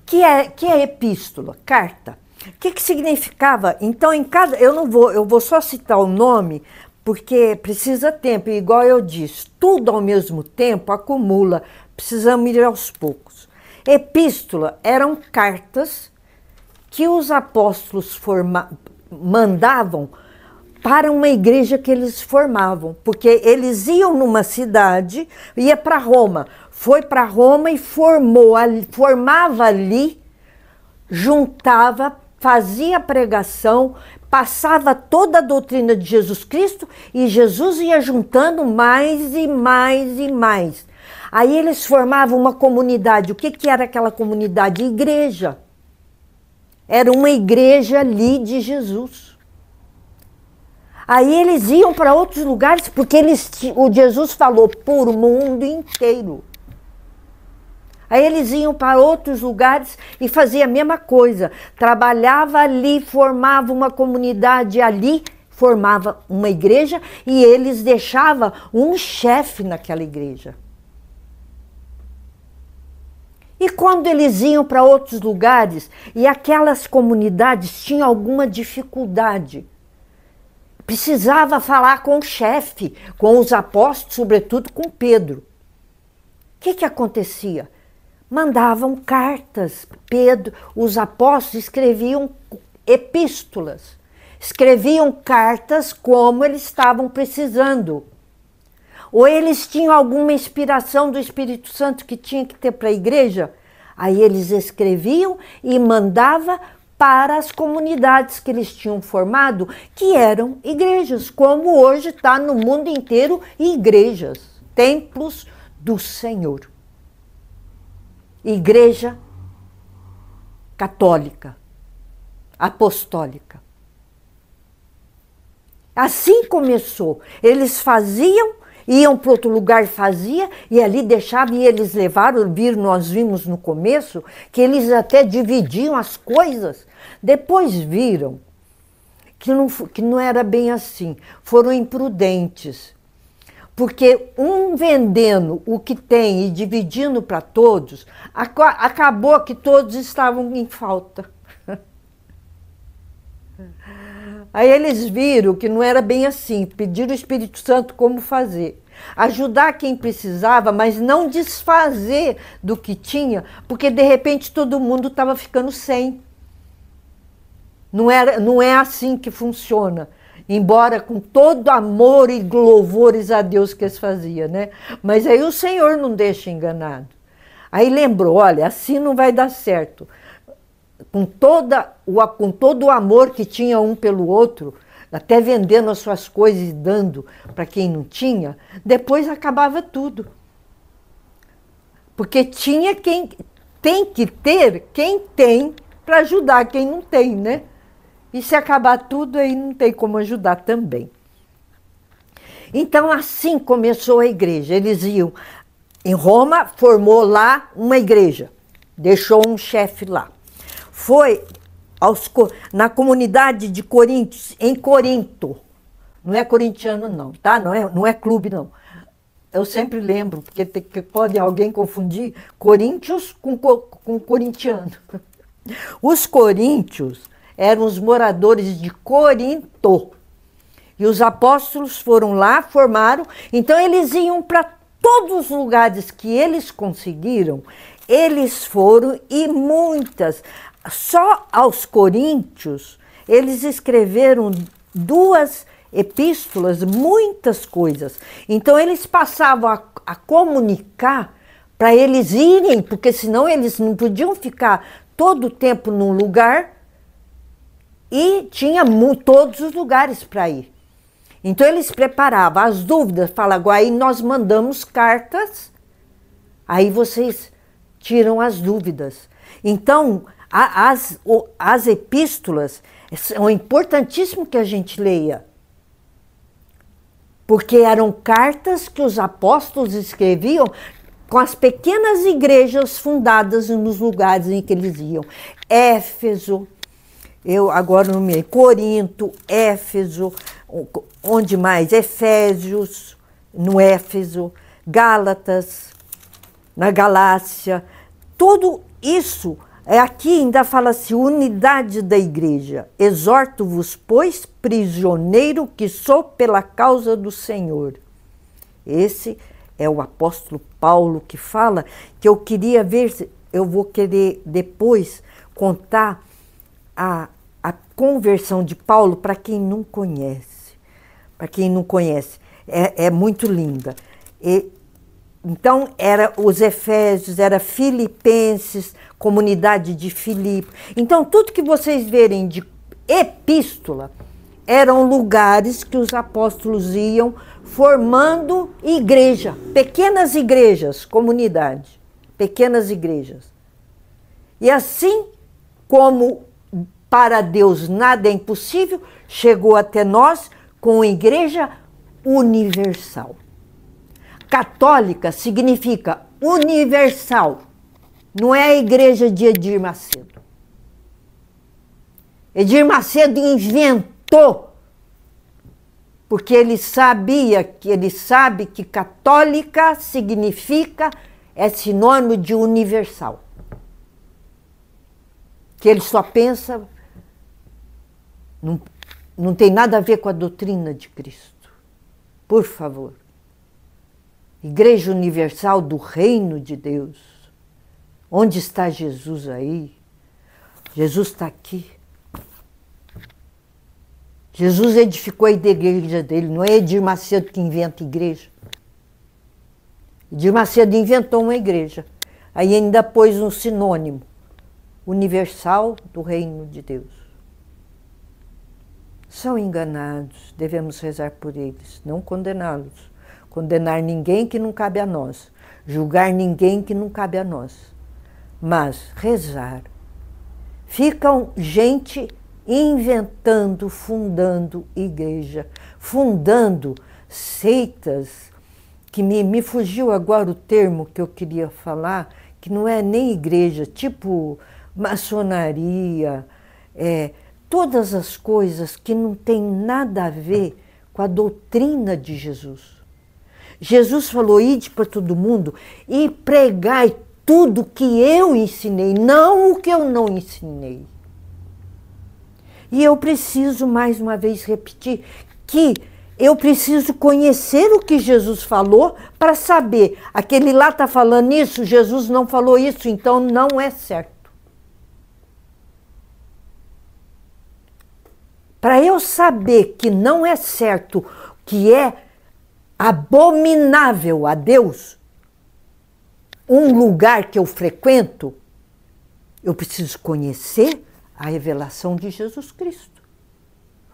Speaker 2: Que é epístola? Carta. O que significava? Então, eu vou só citar o nome, porque precisa tempo, igual eu disse, tudo ao mesmo tempo acumula, precisamos ir aos poucos. Epístola eram cartas que os apóstolos mandavam para uma igreja que eles formavam, porque eles iam numa cidade, ia para Roma, foi para Roma e formava ali, juntava, fazia pregação, passava toda a doutrina de Jesus Cristo e Jesus ia juntando mais e mais e mais. Aí eles formavam uma comunidade. O que era aquela comunidade? Igreja. Era uma igreja ali de Jesus. Aí eles iam para outros lugares, porque o Jesus falou por mundo inteiro. Aí eles iam para outros lugares e faziam a mesma coisa. Trabalhava ali, formava uma comunidade ali, formava uma igreja e eles deixavam um chefe naquela igreja. E quando eles iam para outros lugares e aquelas comunidades tinham alguma dificuldade, precisava falar com o chefe, com os apóstolos, sobretudo com Pedro. O que acontecia? Mandavam cartas. Pedro, os apóstolos escreviam epístolas, escreviam cartas como eles estavam precisando. Ou eles tinham alguma inspiração do Espírito Santo que tinha que ter para a igreja, aí eles escreviam e mandavam para as comunidades que eles tinham formado, que eram igrejas, como hoje está no mundo inteiro, igrejas, templos do Senhor. Igreja católica, apostólica. Assim começou. Eles faziam, iam para outro lugar, fazia, e ali deixavam, e eles levaram, nós vimos no começo, que eles até dividiam as coisas. Depois viram que não era bem assim, foram imprudentes. Porque um vendendo o que tem e dividindo para todos, acabou que todos estavam em falta. Aí eles viram que não era bem assim, pediram o Espírito Santo como fazer. Ajudar quem precisava, mas não desfazer do que tinha, porque de repente todo mundo estava ficando sem. Não é assim que funciona. Embora com todo amor e louvores a Deus que eles faziam, né? Mas aí o Senhor não deixa enganado. Aí lembrou, olha, assim não vai dar certo. Com todo o amor que tinha um pelo outro, até vendendo as suas coisas e dando para quem não tinha, depois acabava tudo. Porque tinha quem tem que ter, quem tem, para ajudar quem não tem, né? E se acabar tudo, aí não tem como ajudar também. Então, assim começou a igreja. Eles iam em Roma, formou lá uma igreja, deixou um chefe lá. Foi na comunidade de Coríntios, em Corinto. Não é corintiano não, tá? Não é clube não. Eu sempre lembro, porque pode alguém confundir Coríntios com corintiano. Os coríntios eram os moradores de Corinto. E os apóstolos foram lá, formaram. Então eles iam para todos os lugares que eles conseguiram. Eles foram e muitas. Só aos coríntios, eles escreveram 2 epístolas, muitas coisas. Então eles passavam a comunicar para eles irem, porque senão eles não podiam ficar todo o tempo num lugar. E tinha todos os lugares para ir. Então eles preparavam as dúvidas, falavam, aí nós mandamos cartas, aí vocês tiram as dúvidas. Então, as epístolas são importantíssimo que a gente leia. Porque eram cartas que os apóstolos escreviam com as pequenas igrejas fundadas nos lugares em que eles iam. Éfeso, eu agora não me lembro, Corinto, Éfeso, onde mais? Efésios, no Éfeso, Gálatas, na Galácia, tudo isso, aqui ainda fala assim, unidade da igreja. Exorto-vos, pois, prisioneiro que sou pela causa do Senhor. Esse é o apóstolo Paulo que fala, que eu queria ver, eu vou querer depois contar a conversão de Paulo para quem não conhece. para quem não conhece, é muito linda. Então, era os Efésios, era Filipenses, comunidade de Filipe. Então, tudo que vocês verem de epístola eram lugares que os apóstolos iam formando igreja, pequenas igrejas, comunidade, pequenas igrejas. E assim como para Deus nada é impossível, chegou até nós com igreja universal. Católica significa universal, não é a igreja de Edir Macedo. Edir Macedo inventou, porque ele sabe que católica significa, é sinônimo de universal. Que ele só pensa, não tem nada a ver com a doutrina de Cristo. Por favor. Igreja Universal do Reino de Deus. Onde está Jesus aí? Jesus está aqui. Jesus edificou a igreja dele, não é Edir Macedo que inventa igreja. Edir Macedo inventou uma igreja. Aí ainda pôs um sinônimo. Universal do Reino de Deus. São enganados, devemos rezar por eles, não condená-los. Condenar ninguém que não cabe a nós, julgar ninguém que não cabe a nós, mas rezar. Ficam gente inventando, fundando igreja, fundando seitas, que me fugiu agora o termo que eu queria falar, que não é nem igreja, tipo maçonaria, todas as coisas que não tem nada a ver com a doutrina de Jesus. Jesus falou, ide para todo mundo e pregai tudo que eu ensinei, não o que eu não ensinei. E eu preciso, mais uma vez, repetir que eu preciso conhecer o que Jesus falou para saber, aquele lá está falando isso, Jesus não falou isso, então não é certo. Para eu saber que não é certo, que é abominável a Deus, um lugar que eu frequento, eu preciso conhecer a revelação de Jesus Cristo.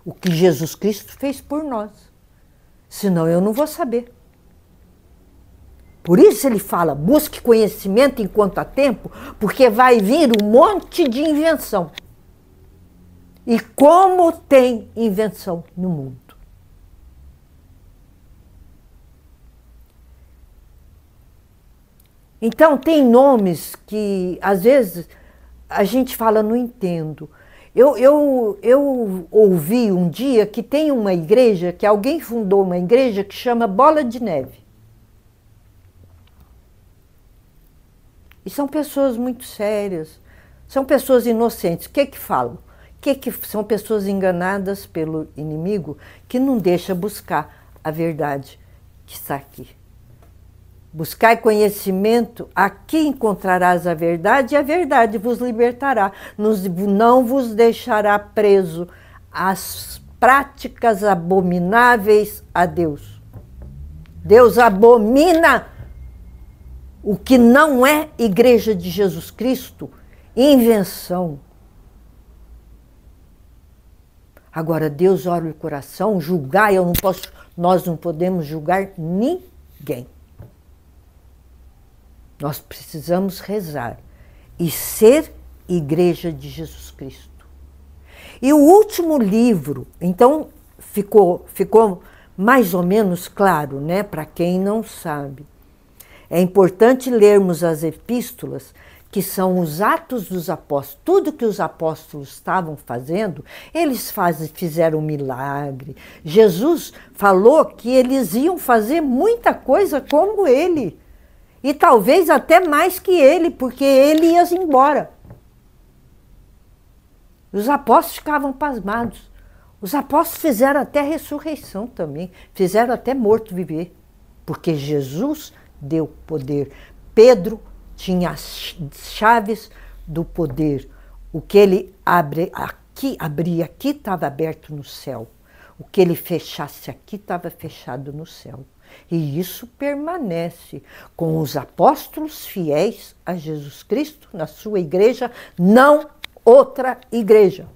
Speaker 2: O que Jesus Cristo fez por nós. Senão eu não vou saber. Por isso ele fala, busque conhecimento enquanto há tempo, porque vai vir um monte de invenção. E como tem invenção no mundo. Então, tem nomes que, às vezes, a gente fala, não entendo. Eu ouvi um dia que tem uma igreja, que alguém fundou uma igreja que chama Bola de Neve. E são pessoas muito sérias, são pessoas inocentes. O que que falam? São pessoas enganadas pelo inimigo que não deixa buscar a verdade que está aqui. Buscai conhecimento, aqui encontrarás a verdade, e a verdade vos libertará. Não vos deixará preso às práticas abomináveis a Deus. Deus abomina o que não é Igreja de Jesus Cristo, invenção. Agora, Deus olha o coração, julgar, nós não podemos julgar ninguém. Nós precisamos rezar e ser Igreja de Jesus Cristo. E o último livro, então, ficou mais ou menos claro, né, para quem não sabe. É importante lermos as epístolas, que são os Atos dos Apóstolos. Tudo que os apóstolos estavam fazendo, eles fizeram milagre. Jesus falou que eles iam fazer muita coisa como ele. E talvez até mais que ele, porque ele ia embora. Os apóstolos ficavam pasmados. Os apóstolos fizeram até ressurreição também. Fizeram até morto viver. Porque Jesus deu poder. Pedro tinha as chaves do poder. O que ele abria aqui estava aberto no céu. O que ele fechasse aqui estava fechado no céu. E isso permanece com os apóstolos fiéis a Jesus Cristo na sua igreja, não outra igreja.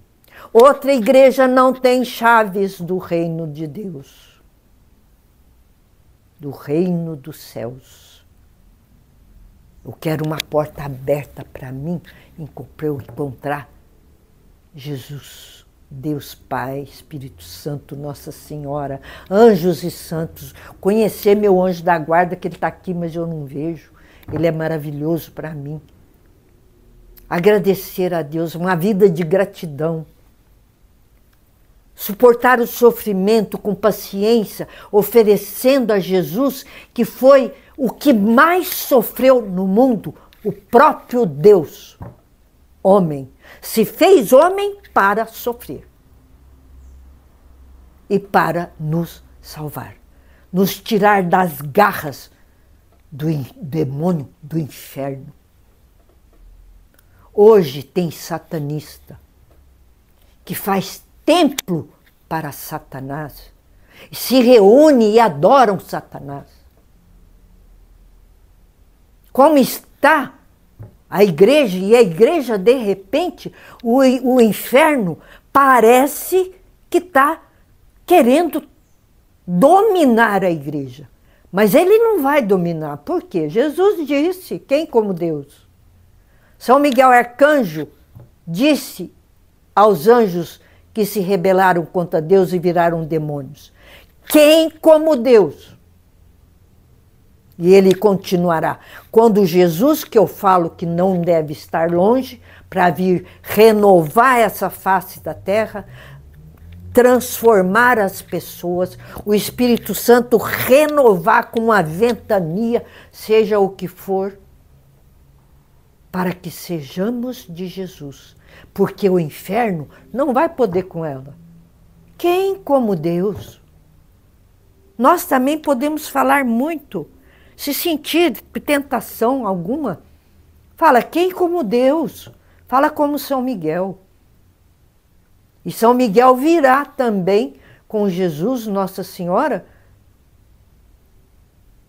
Speaker 2: Outra igreja não tem chaves do reino de Deus, do reino dos céus. Eu quero uma porta aberta para mim, para eu encontrar Jesus, Deus Pai, Espírito Santo, Nossa Senhora, anjos e santos. Conhecer meu anjo da guarda, que ele está aqui, mas eu não vejo. Ele é maravilhoso para mim. Agradecer a Deus, uma vida de gratidão. Suportar o sofrimento com paciência, oferecendo a Jesus, que foi o que mais sofreu no mundo, o próprio Deus, homem. Se fez homem para sofrer e para nos salvar, nos tirar das garras do demônio, do inferno. Hoje tem satanista que faz templo para Satanás, se reúne e adoram Satanás. Como está a igreja, e a igreja, de repente, o inferno parece que está querendo dominar a igreja. Mas ele não vai dominar. Por quê? Jesus disse, quem como Deus? São Miguel Arcanjo disse aos anjos que se rebelaram contra Deus e viraram demônios: quem como Deus? E ele continuará. Quando Jesus, que eu falo que não deve estar longe, para vir renovar essa face da terra, transformar as pessoas, o Espírito Santo renovar com uma ventania, seja o que for, para que sejamos de Jesus. Porque o inferno não vai poder com ela. Quem como Deus? Nós também podemos falar muito. Se sentir tentação alguma, fala, quem como Deus? Fala como São Miguel. E São Miguel virá também com Jesus, Nossa Senhora,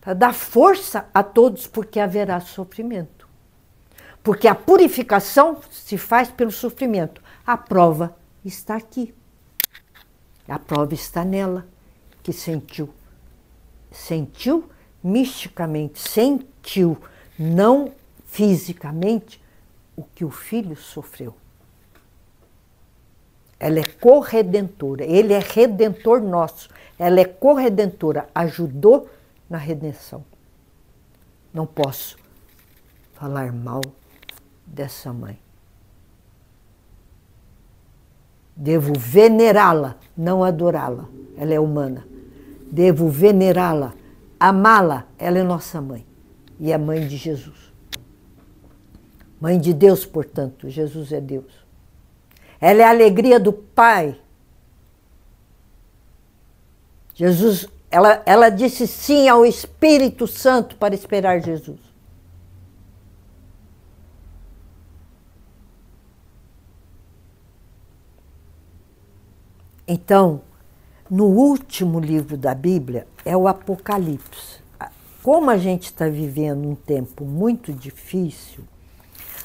Speaker 2: para dar força a todos, porque haverá sofrimento. Porque a purificação se faz pelo sofrimento. A prova está aqui. A prova está nela, que sentiu. Sentiu misticamente, sentiu, não fisicamente, o que o Filho sofreu. Ela é corredentora, ele é redentor nosso, ela é corredentora, ajudou na redenção. Não posso falar mal dessa mãe. Devo venerá-la, não adorá-la, ela é humana. Devo venerá-la, amá-la, ela é nossa mãe e é mãe de Jesus. Mãe de Deus, portanto, Jesus é Deus. Ela é a alegria do Pai. Jesus, ela disse sim ao Espírito Santo para esperar Jesus. Então, no último livro da Bíblia é o Apocalipse. Como a gente está vivendo um tempo muito difícil,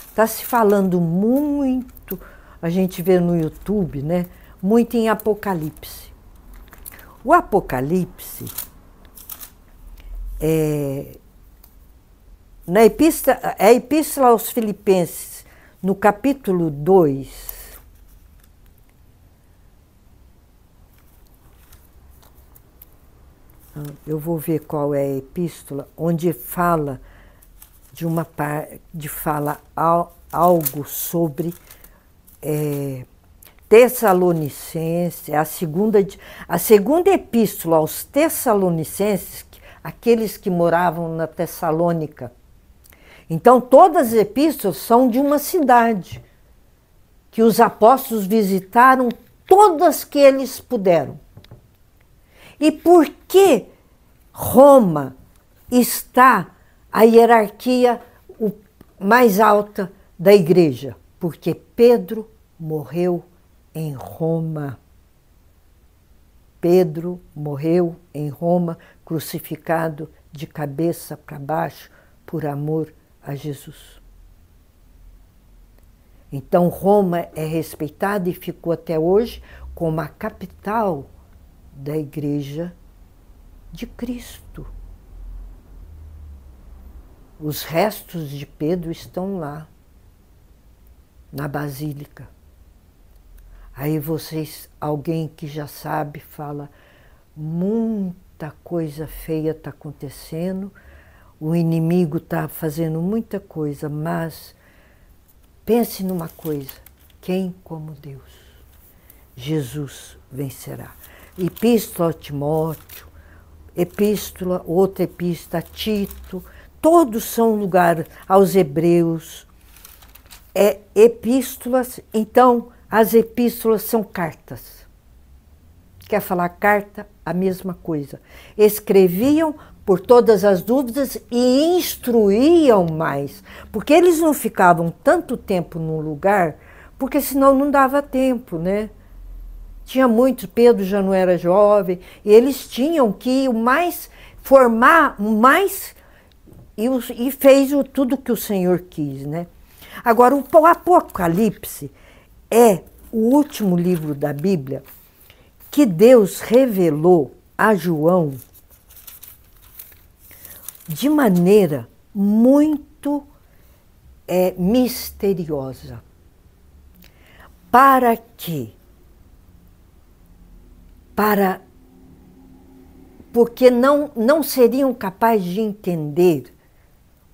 Speaker 2: está se falando muito, a gente vê no YouTube, né? Muito em Apocalipse. O Apocalipse na Epístola aos Filipenses, no capítulo 2, eu vou ver qual é a epístola, onde fala algo sobre Tessalonicenses, a segunda epístola aos Tessalonicenses, aqueles que moravam na Tessalônica. Então, todas as epístolas são de uma cidade que os apóstolos visitaram, todas que eles puderam. E por que Roma está a hierarquia mais alta da igreja? Porque Pedro morreu em Roma. Pedro morreu em Roma, crucificado de cabeça para baixo, por amor a Jesus. Então Roma é respeitada e ficou até hoje como a capital da Igreja de Cristo. Os restos de Pedro estão lá, na Basílica. Aí vocês, alguém que já sabe, fala, muita coisa feia está acontecendo, o inimigo está fazendo muita coisa, mas pense numa coisa, quem como Deus? Jesus vencerá. Epístola a Timóteo, outra epístola a Tito, todos são lugares aos Hebreus, epístolas, então as epístolas são cartas. Quer falar carta? A mesma coisa. Escreviam por todas as dúvidas e instruíam mais, porque eles não ficavam tanto tempo num lugar, porque senão não dava tempo, né? Tinha muitos, Pedro já não era jovem, e eles tinham que formar mais, e fez tudo que o Senhor quis, né? Agora, o Apocalipse é o último livro da Bíblia que Deus revelou a João de maneira muito misteriosa. Para quê? Porque não seriam capazes de entender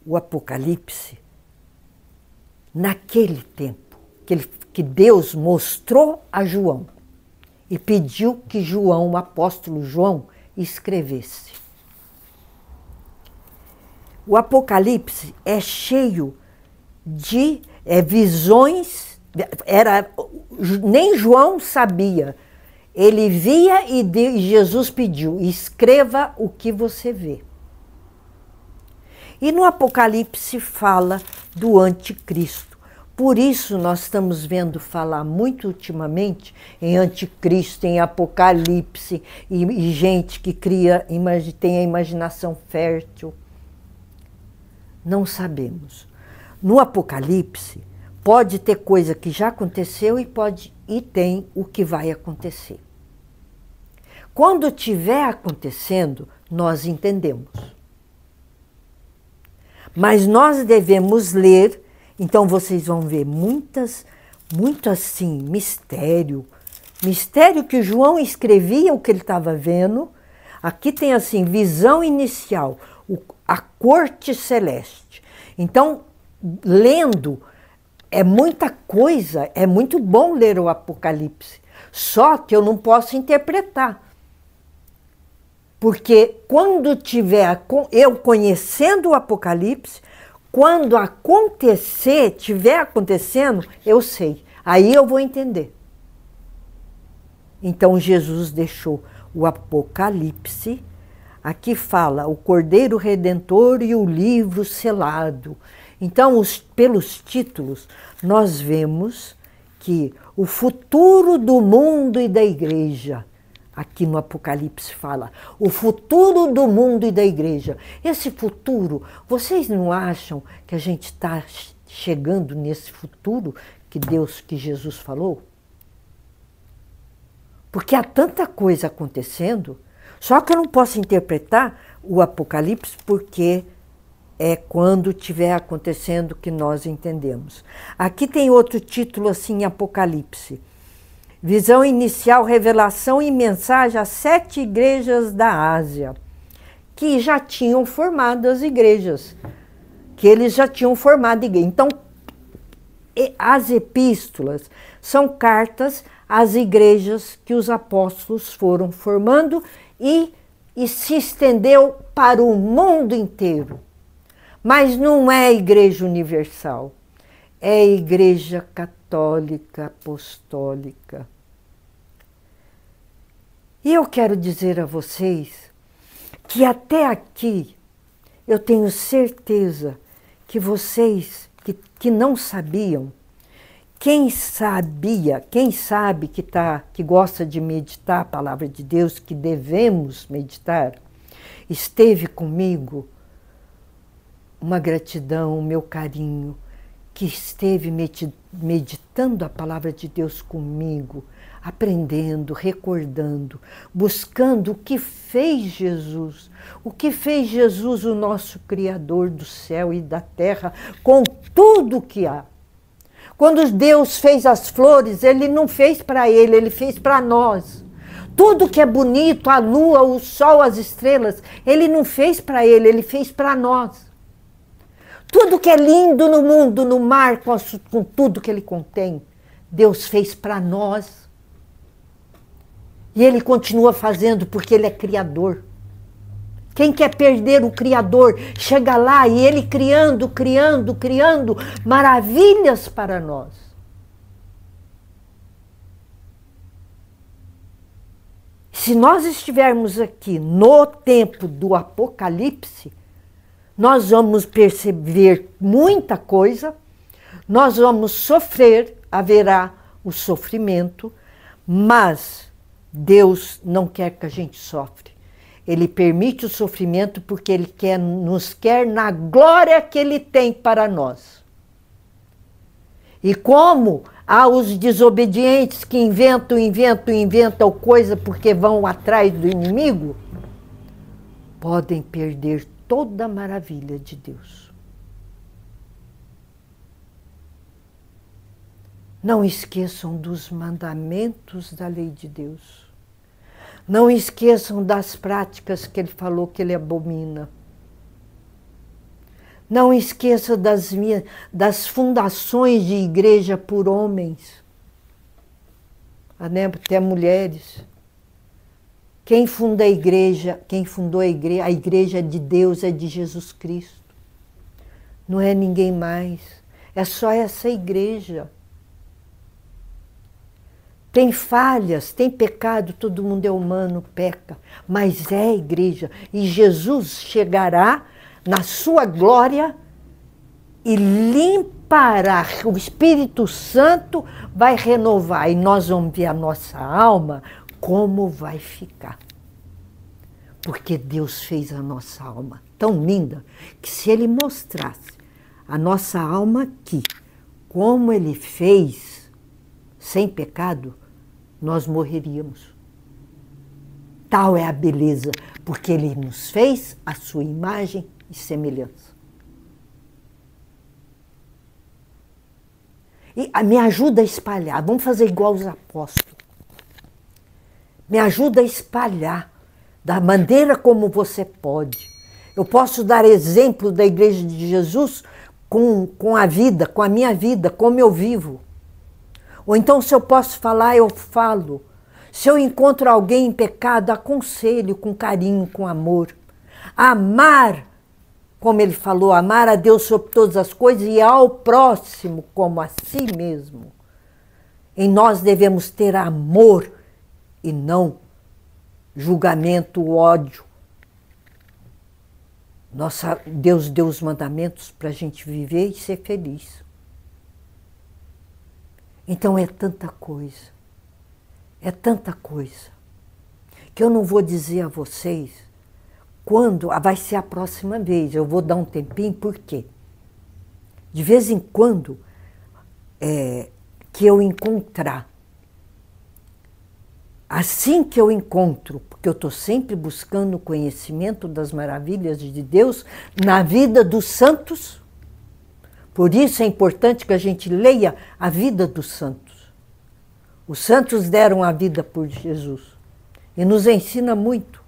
Speaker 2: o Apocalipse naquele tempo que Deus mostrou a João e pediu que João, o apóstolo João, escrevesse. O Apocalipse é cheio de visões, nem João sabia. Ele via e Jesus pediu, escreva o que você vê. E no Apocalipse fala do anticristo. Por isso nós estamos vendo falar muito ultimamente em anticristo, em Apocalipse, e gente que tem a imaginação fértil. Não sabemos. No Apocalipse pode ter coisa que já aconteceu e tem o que vai acontecer. Quando estiver acontecendo, nós entendemos. Mas nós devemos ler, então vocês vão ver muito assim, mistério que João escrevia o que ele estava vendo. Aqui tem assim, visão inicial, a corte celeste. Então, lendo, é muita coisa, é muito bom ler o Apocalipse, só que eu não posso interpretar. Porque quando tiver eu conhecendo o Apocalipse, quando estiver acontecendo, eu sei. Aí eu vou entender. Então Jesus deixou o Apocalipse, aqui fala o Cordeiro Redentor e o livro selado. Então, pelos títulos, nós vemos que o futuro do mundo e da igreja, aqui no Apocalipse fala, o futuro do mundo e da igreja. Esse futuro, vocês não acham que a gente está chegando nesse futuro que Jesus falou? Porque há tanta coisa acontecendo, só que eu não posso interpretar o Apocalipse porque é quando estiver acontecendo que nós entendemos. Aqui tem outro título assim, Apocalipse. Visão inicial, revelação e mensagem às 7 igrejas da Ásia, que já tinham formado as igrejas, que eles já tinham formado igreja. Então, as epístolas são cartas às igrejas que os apóstolos foram formando e se estendeu para o mundo inteiro. Mas não é a igreja universal, é a igreja católica apostólica. E eu quero dizer a vocês que até aqui eu tenho certeza que vocês que não sabiam Quem sabe que gosta de meditar a palavra de Deus, que devemos meditar, esteve comigo, uma gratidão, o meu carinho, que esteve meditando a palavra de Deus comigo, aprendendo, recordando, buscando o que fez Jesus, o nosso Criador do céu e da terra, com tudo que há. Quando Deus fez as flores, Ele não fez para Ele fez para nós. Tudo que é bonito, a lua, o sol, as estrelas, Ele não fez para Ele fez para nós. Tudo que é lindo no mundo, no mar, com tudo que ele contém, Deus fez para nós. E Ele continua fazendo porque Ele é Criador. Quem quer perder o Criador, chega lá e Ele criando maravilhas para nós. Se nós estivermos aqui no tempo do Apocalipse, nós vamos perceber muita coisa, nós vamos sofrer, haverá o sofrimento, mas Deus não quer que a gente sofra. Ele permite o sofrimento porque Ele nos quer na glória que Ele tem para nós. E como há os desobedientes que inventam coisa porque vão atrás do inimigo, podem perder toda a maravilha de Deus. Não esqueçam dos mandamentos da lei de Deus. Não esqueçam das práticas que Ele falou que Ele abomina. Não esqueça das fundações de igreja por homens, até mulheres. Quem funda a igreja, quem fundou a igreja de Deus é de Jesus Cristo. Não é ninguém mais. É só essa igreja. Tem falhas, tem pecado, todo mundo é humano, peca. Mas é a igreja. E Jesus chegará na sua glória e limpará. O Espírito Santo vai renovar. E nós vamos ver a nossa alma como vai ficar. Porque Deus fez a nossa alma tão linda que se Ele mostrasse a nossa alma aqui, como Ele fez, sem pecado, nós morreríamos. Tal é a beleza, porque Ele nos fez a sua imagem e semelhança. E me ajuda a espalhar, vamos fazer igual os apóstolos. Me ajuda a espalhar da maneira como você pode. Eu posso dar exemplo da Igreja de Jesus com a vida, com a minha vida, como eu vivo. Ou então, se eu posso falar, eu falo. Se eu encontro alguém em pecado, aconselho com carinho, com amor. Amar, como ele falou, amar a Deus sobre todas as coisas e ao próximo como a si mesmo. Em nós devemos ter amor e não julgamento, ódio. Deus deu os mandamentos para a gente viver e ser feliz. Então é tanta coisa, que eu não vou dizer a vocês quando vai ser a próxima vez. Eu vou dar um tempinho, por quê? De vez em quando que eu encontrar, assim que eu encontro, porque eu estou sempre buscando o conhecimento das maravilhas de Deus na vida dos santos. Por isso é importante que a gente leia a vida dos santos. Os santos deram a vida por Jesus e nos ensina muito.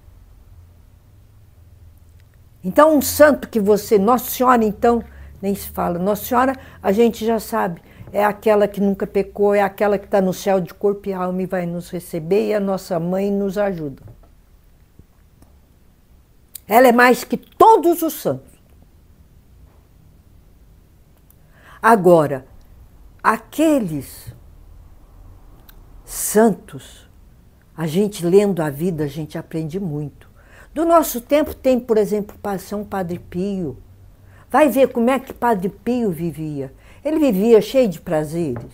Speaker 2: Então, um santo que Nossa Senhora, então, nem se fala. Nossa Senhora, a gente já sabe, é aquela que nunca pecou, é aquela que está no céu de corpo e alma e vai nos receber, e a nossa mãe nos ajuda. Ela é mais que todos os santos. Agora, aqueles santos, a gente lendo a vida, a gente aprende muito. Do nosso tempo tem, por exemplo, São Padre Pio. Vai ver como é que Padre Pio vivia. Ele vivia cheio de prazeres.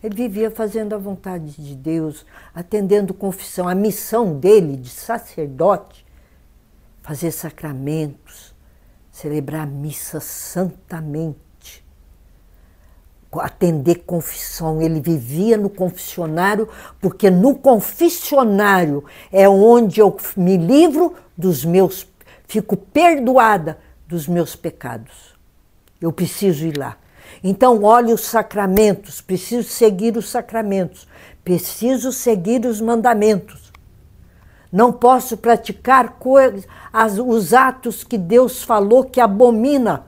Speaker 2: Ele vivia fazendo a vontade de Deus, atendendo confissão. A missão dele de sacerdote, fazer sacramentos, celebrar a missa santamente, atender confissão. Ele vivia no confessionário, porque no confessionário é onde eu me livro dos meus, fico perdoada dos meus pecados. Eu preciso ir lá. Então, olhe os sacramentos, preciso seguir os sacramentos, preciso seguir os mandamentos. Não posso praticar os atos que Deus falou que abomina.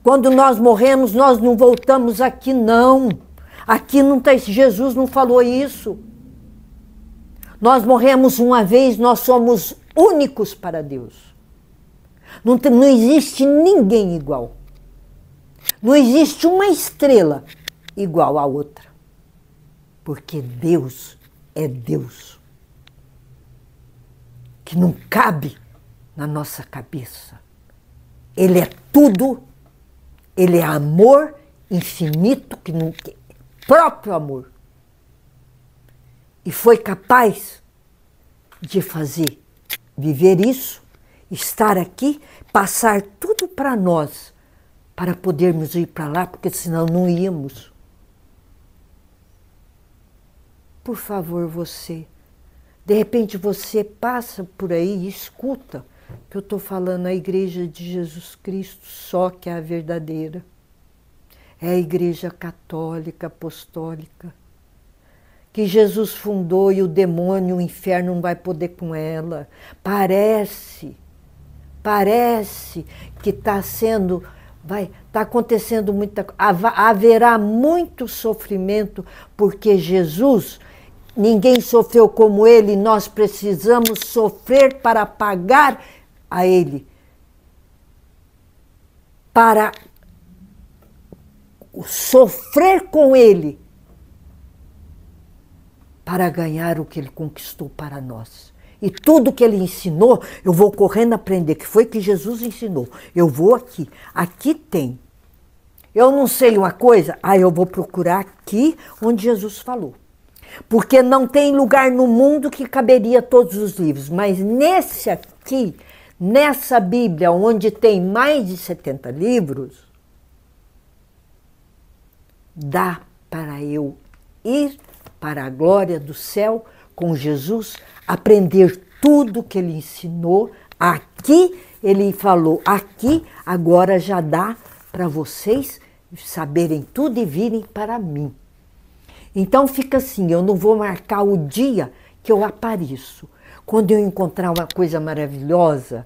Speaker 2: Quando nós morremos, nós não voltamos aqui, não. Aqui não tem, Jesus não falou isso. Nós morremos uma vez, nós somos únicos para Deus. Não existe ninguém igual. Não existe uma estrela igual à outra. Porque Deus é Deus. Que não cabe na nossa cabeça. Ele é tudo. Ele é amor infinito, que não tem próprio amor. E foi capaz de fazer, viver isso, estar aqui, passar tudo para nós, para podermos ir para lá, porque senão não íamos. Por favor, você, de repente você passa por aí e escuta que eu estou falando a Igreja de Jesus Cristo só, que é a verdadeira. É a Igreja Católica, Apostólica, que Jesus fundou e o demônio, o inferno não vai poder com ela. Parece que está acontecendo muita coisa. Haverá muito sofrimento, porque Jesus, ninguém sofreu como ele, nós precisamos sofrer para pagar a ele. Para sofrer com ele, para ganhar o que ele conquistou para nós. E tudo que ele ensinou, eu vou correndo aprender, que foi que Jesus ensinou. Eu vou aqui, aqui tem. Eu não sei uma coisa, eu vou procurar aqui onde Jesus falou. Porque não tem lugar no mundo que caberia todos os livros, mas nesse aqui, nessa Bíblia, onde tem mais de 70 livros, dá para eu ir para a glória do céu com Jesus, aprender tudo que ele ensinou. Aqui ele falou, aqui agora já dá para vocês saberem tudo e virem para mim. Então fica assim, eu não vou marcar o dia que eu apareço. Quando eu encontrar uma coisa maravilhosa,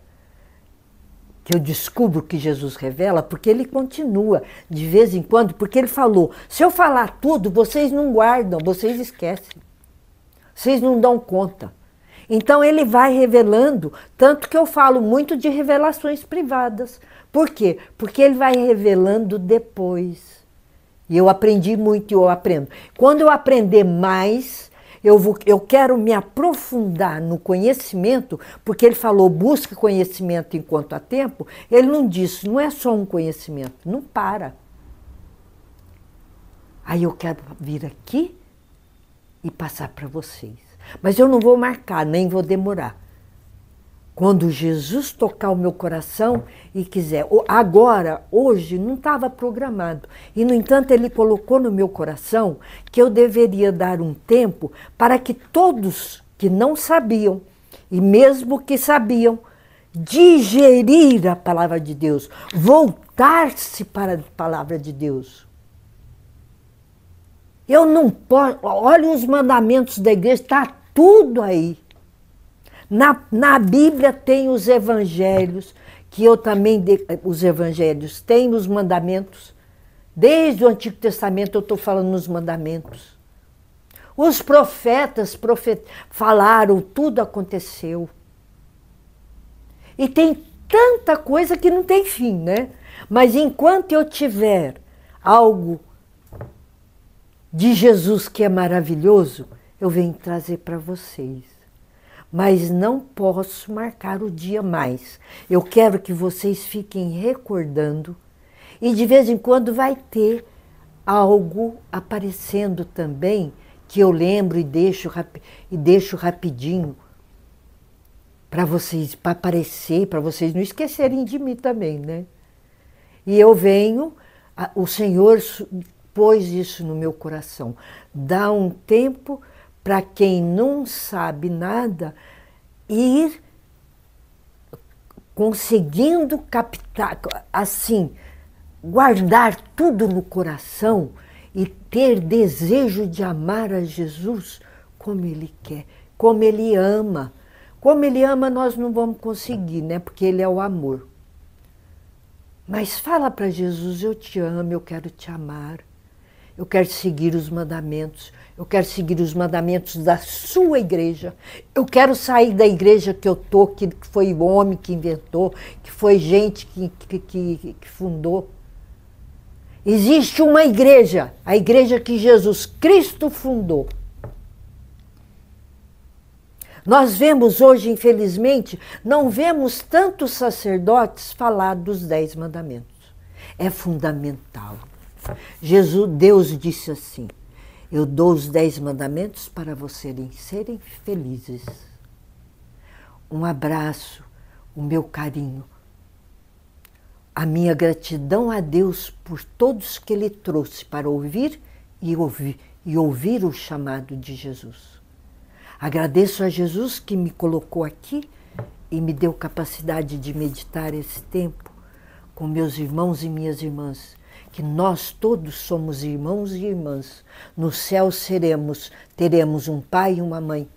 Speaker 2: que eu descubro que Jesus revela, porque ele continua de vez em quando, porque ele falou, se eu falar tudo, vocês não guardam, vocês esquecem. Vocês não dão conta. Então ele vai revelando, tanto que eu falo muito de revelações privadas. Por quê? Porque ele vai revelando depois. E eu aprendi muito e eu aprendo. Quando eu aprender mais, eu quero me aprofundar no conhecimento, porque ele falou, busca conhecimento enquanto há tempo. Ele não disse, não é só um conhecimento, não para. Aí eu quero vir aqui e passar para vocês. Mas eu não vou marcar, nem vou demorar. Quando Jesus tocar o meu coração e quiser. Agora, hoje, não estava programado. E, no entanto, ele colocou no meu coração que eu deveria dar um tempo para que todos que não sabiam, e mesmo que sabiam, digerir a palavra de Deus, voltar-se para a palavra de Deus. Eu não posso... Olha os mandamentos da igreja, está tudo aí. Na Bíblia tem os evangelhos, que eu também... Os evangelhos têm os mandamentos. Desde o Antigo Testamento eu estou falando nos mandamentos. Os profetas falaram, tudo aconteceu. E tem tanta coisa que não tem fim, né? Mas enquanto eu tiver algo de Jesus que é maravilhoso, eu venho trazer para vocês. Mas não posso marcar o dia mais. Eu quero que vocês fiquem recordando e de vez em quando vai ter algo aparecendo também, que eu lembro e deixo rapidinho para vocês, para aparecer, para vocês não esquecerem de mim também, né? E eu venho, o Senhor pôs isso no meu coração. Dá um tempo para quem não sabe nada ir conseguindo captar, assim, guardar tudo no coração e ter desejo de amar a Jesus como Ele quer, como Ele ama. Como Ele ama, nós não vamos conseguir, né? Porque Ele é o amor. Mas fala para Jesus, eu te amo, eu quero te amar. Eu quero seguir os mandamentos. Eu quero seguir os mandamentos da sua igreja. Eu quero sair da igreja que eu tô, que foi o homem que inventou, que foi gente que fundou. Existe uma igreja, a igreja que Jesus Cristo fundou. Nós vemos hoje, infelizmente, não vemos tantos sacerdotes falar dos 10 mandamentos. É fundamental. Deus disse assim, eu dou os 10 mandamentos para vocês serem felizes. Um abraço, o meu carinho, a minha gratidão a Deus por todos que Ele trouxe para ouvir e ouvir o chamado de Jesus. Agradeço a Jesus que me colocou aqui e me deu capacidade de meditar esse tempo com meus irmãos e minhas irmãs, que nós todos somos irmãos e irmãs. No céu teremos um pai e uma mãe.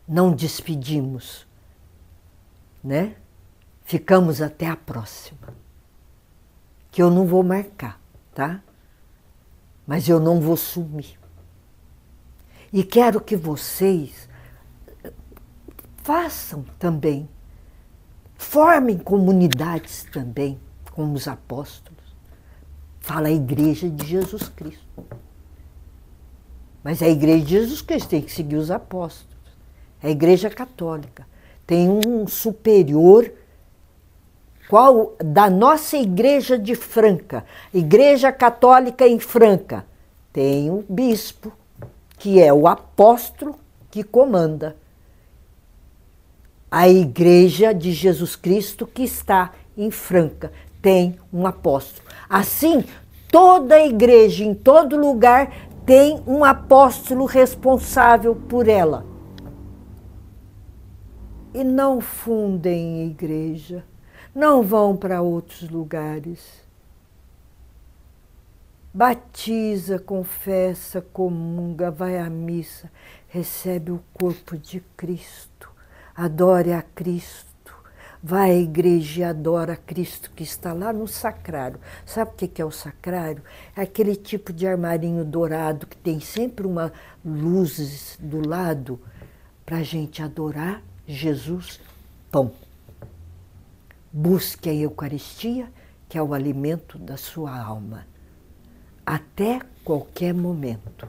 Speaker 2: Não despedimos, né? Ficamos até a próxima, que eu não vou marcar, tá? Mas eu não vou sumir. E quero que vocês façam também, formem comunidades também, como os apóstolos. Fala a igreja de Jesus Cristo. Mas a igreja de Jesus Cristo tem que seguir os apóstolos. É a igreja católica. Tem um superior, qual da nossa igreja de Franca, igreja católica em Franca, tem o bispo, que é o apóstolo que comanda. A igreja de Jesus Cristo que está em Franca tem um apóstolo. Assim, toda igreja, em todo lugar, tem um apóstolo responsável por ela. E não fundem igreja, não vão para outros lugares. Batiza, confessa, comunga, vai à missa, recebe o corpo de Cristo, adore a Cristo, vai à igreja e adora a Cristo que está lá no sacrário. Sabe o que é o sacrário? É aquele tipo de armarinho dourado que tem sempre uma luz do lado para a gente adorar Jesus, pão. Busque a Eucaristia, que é o alimento da sua alma. Até qualquer momento.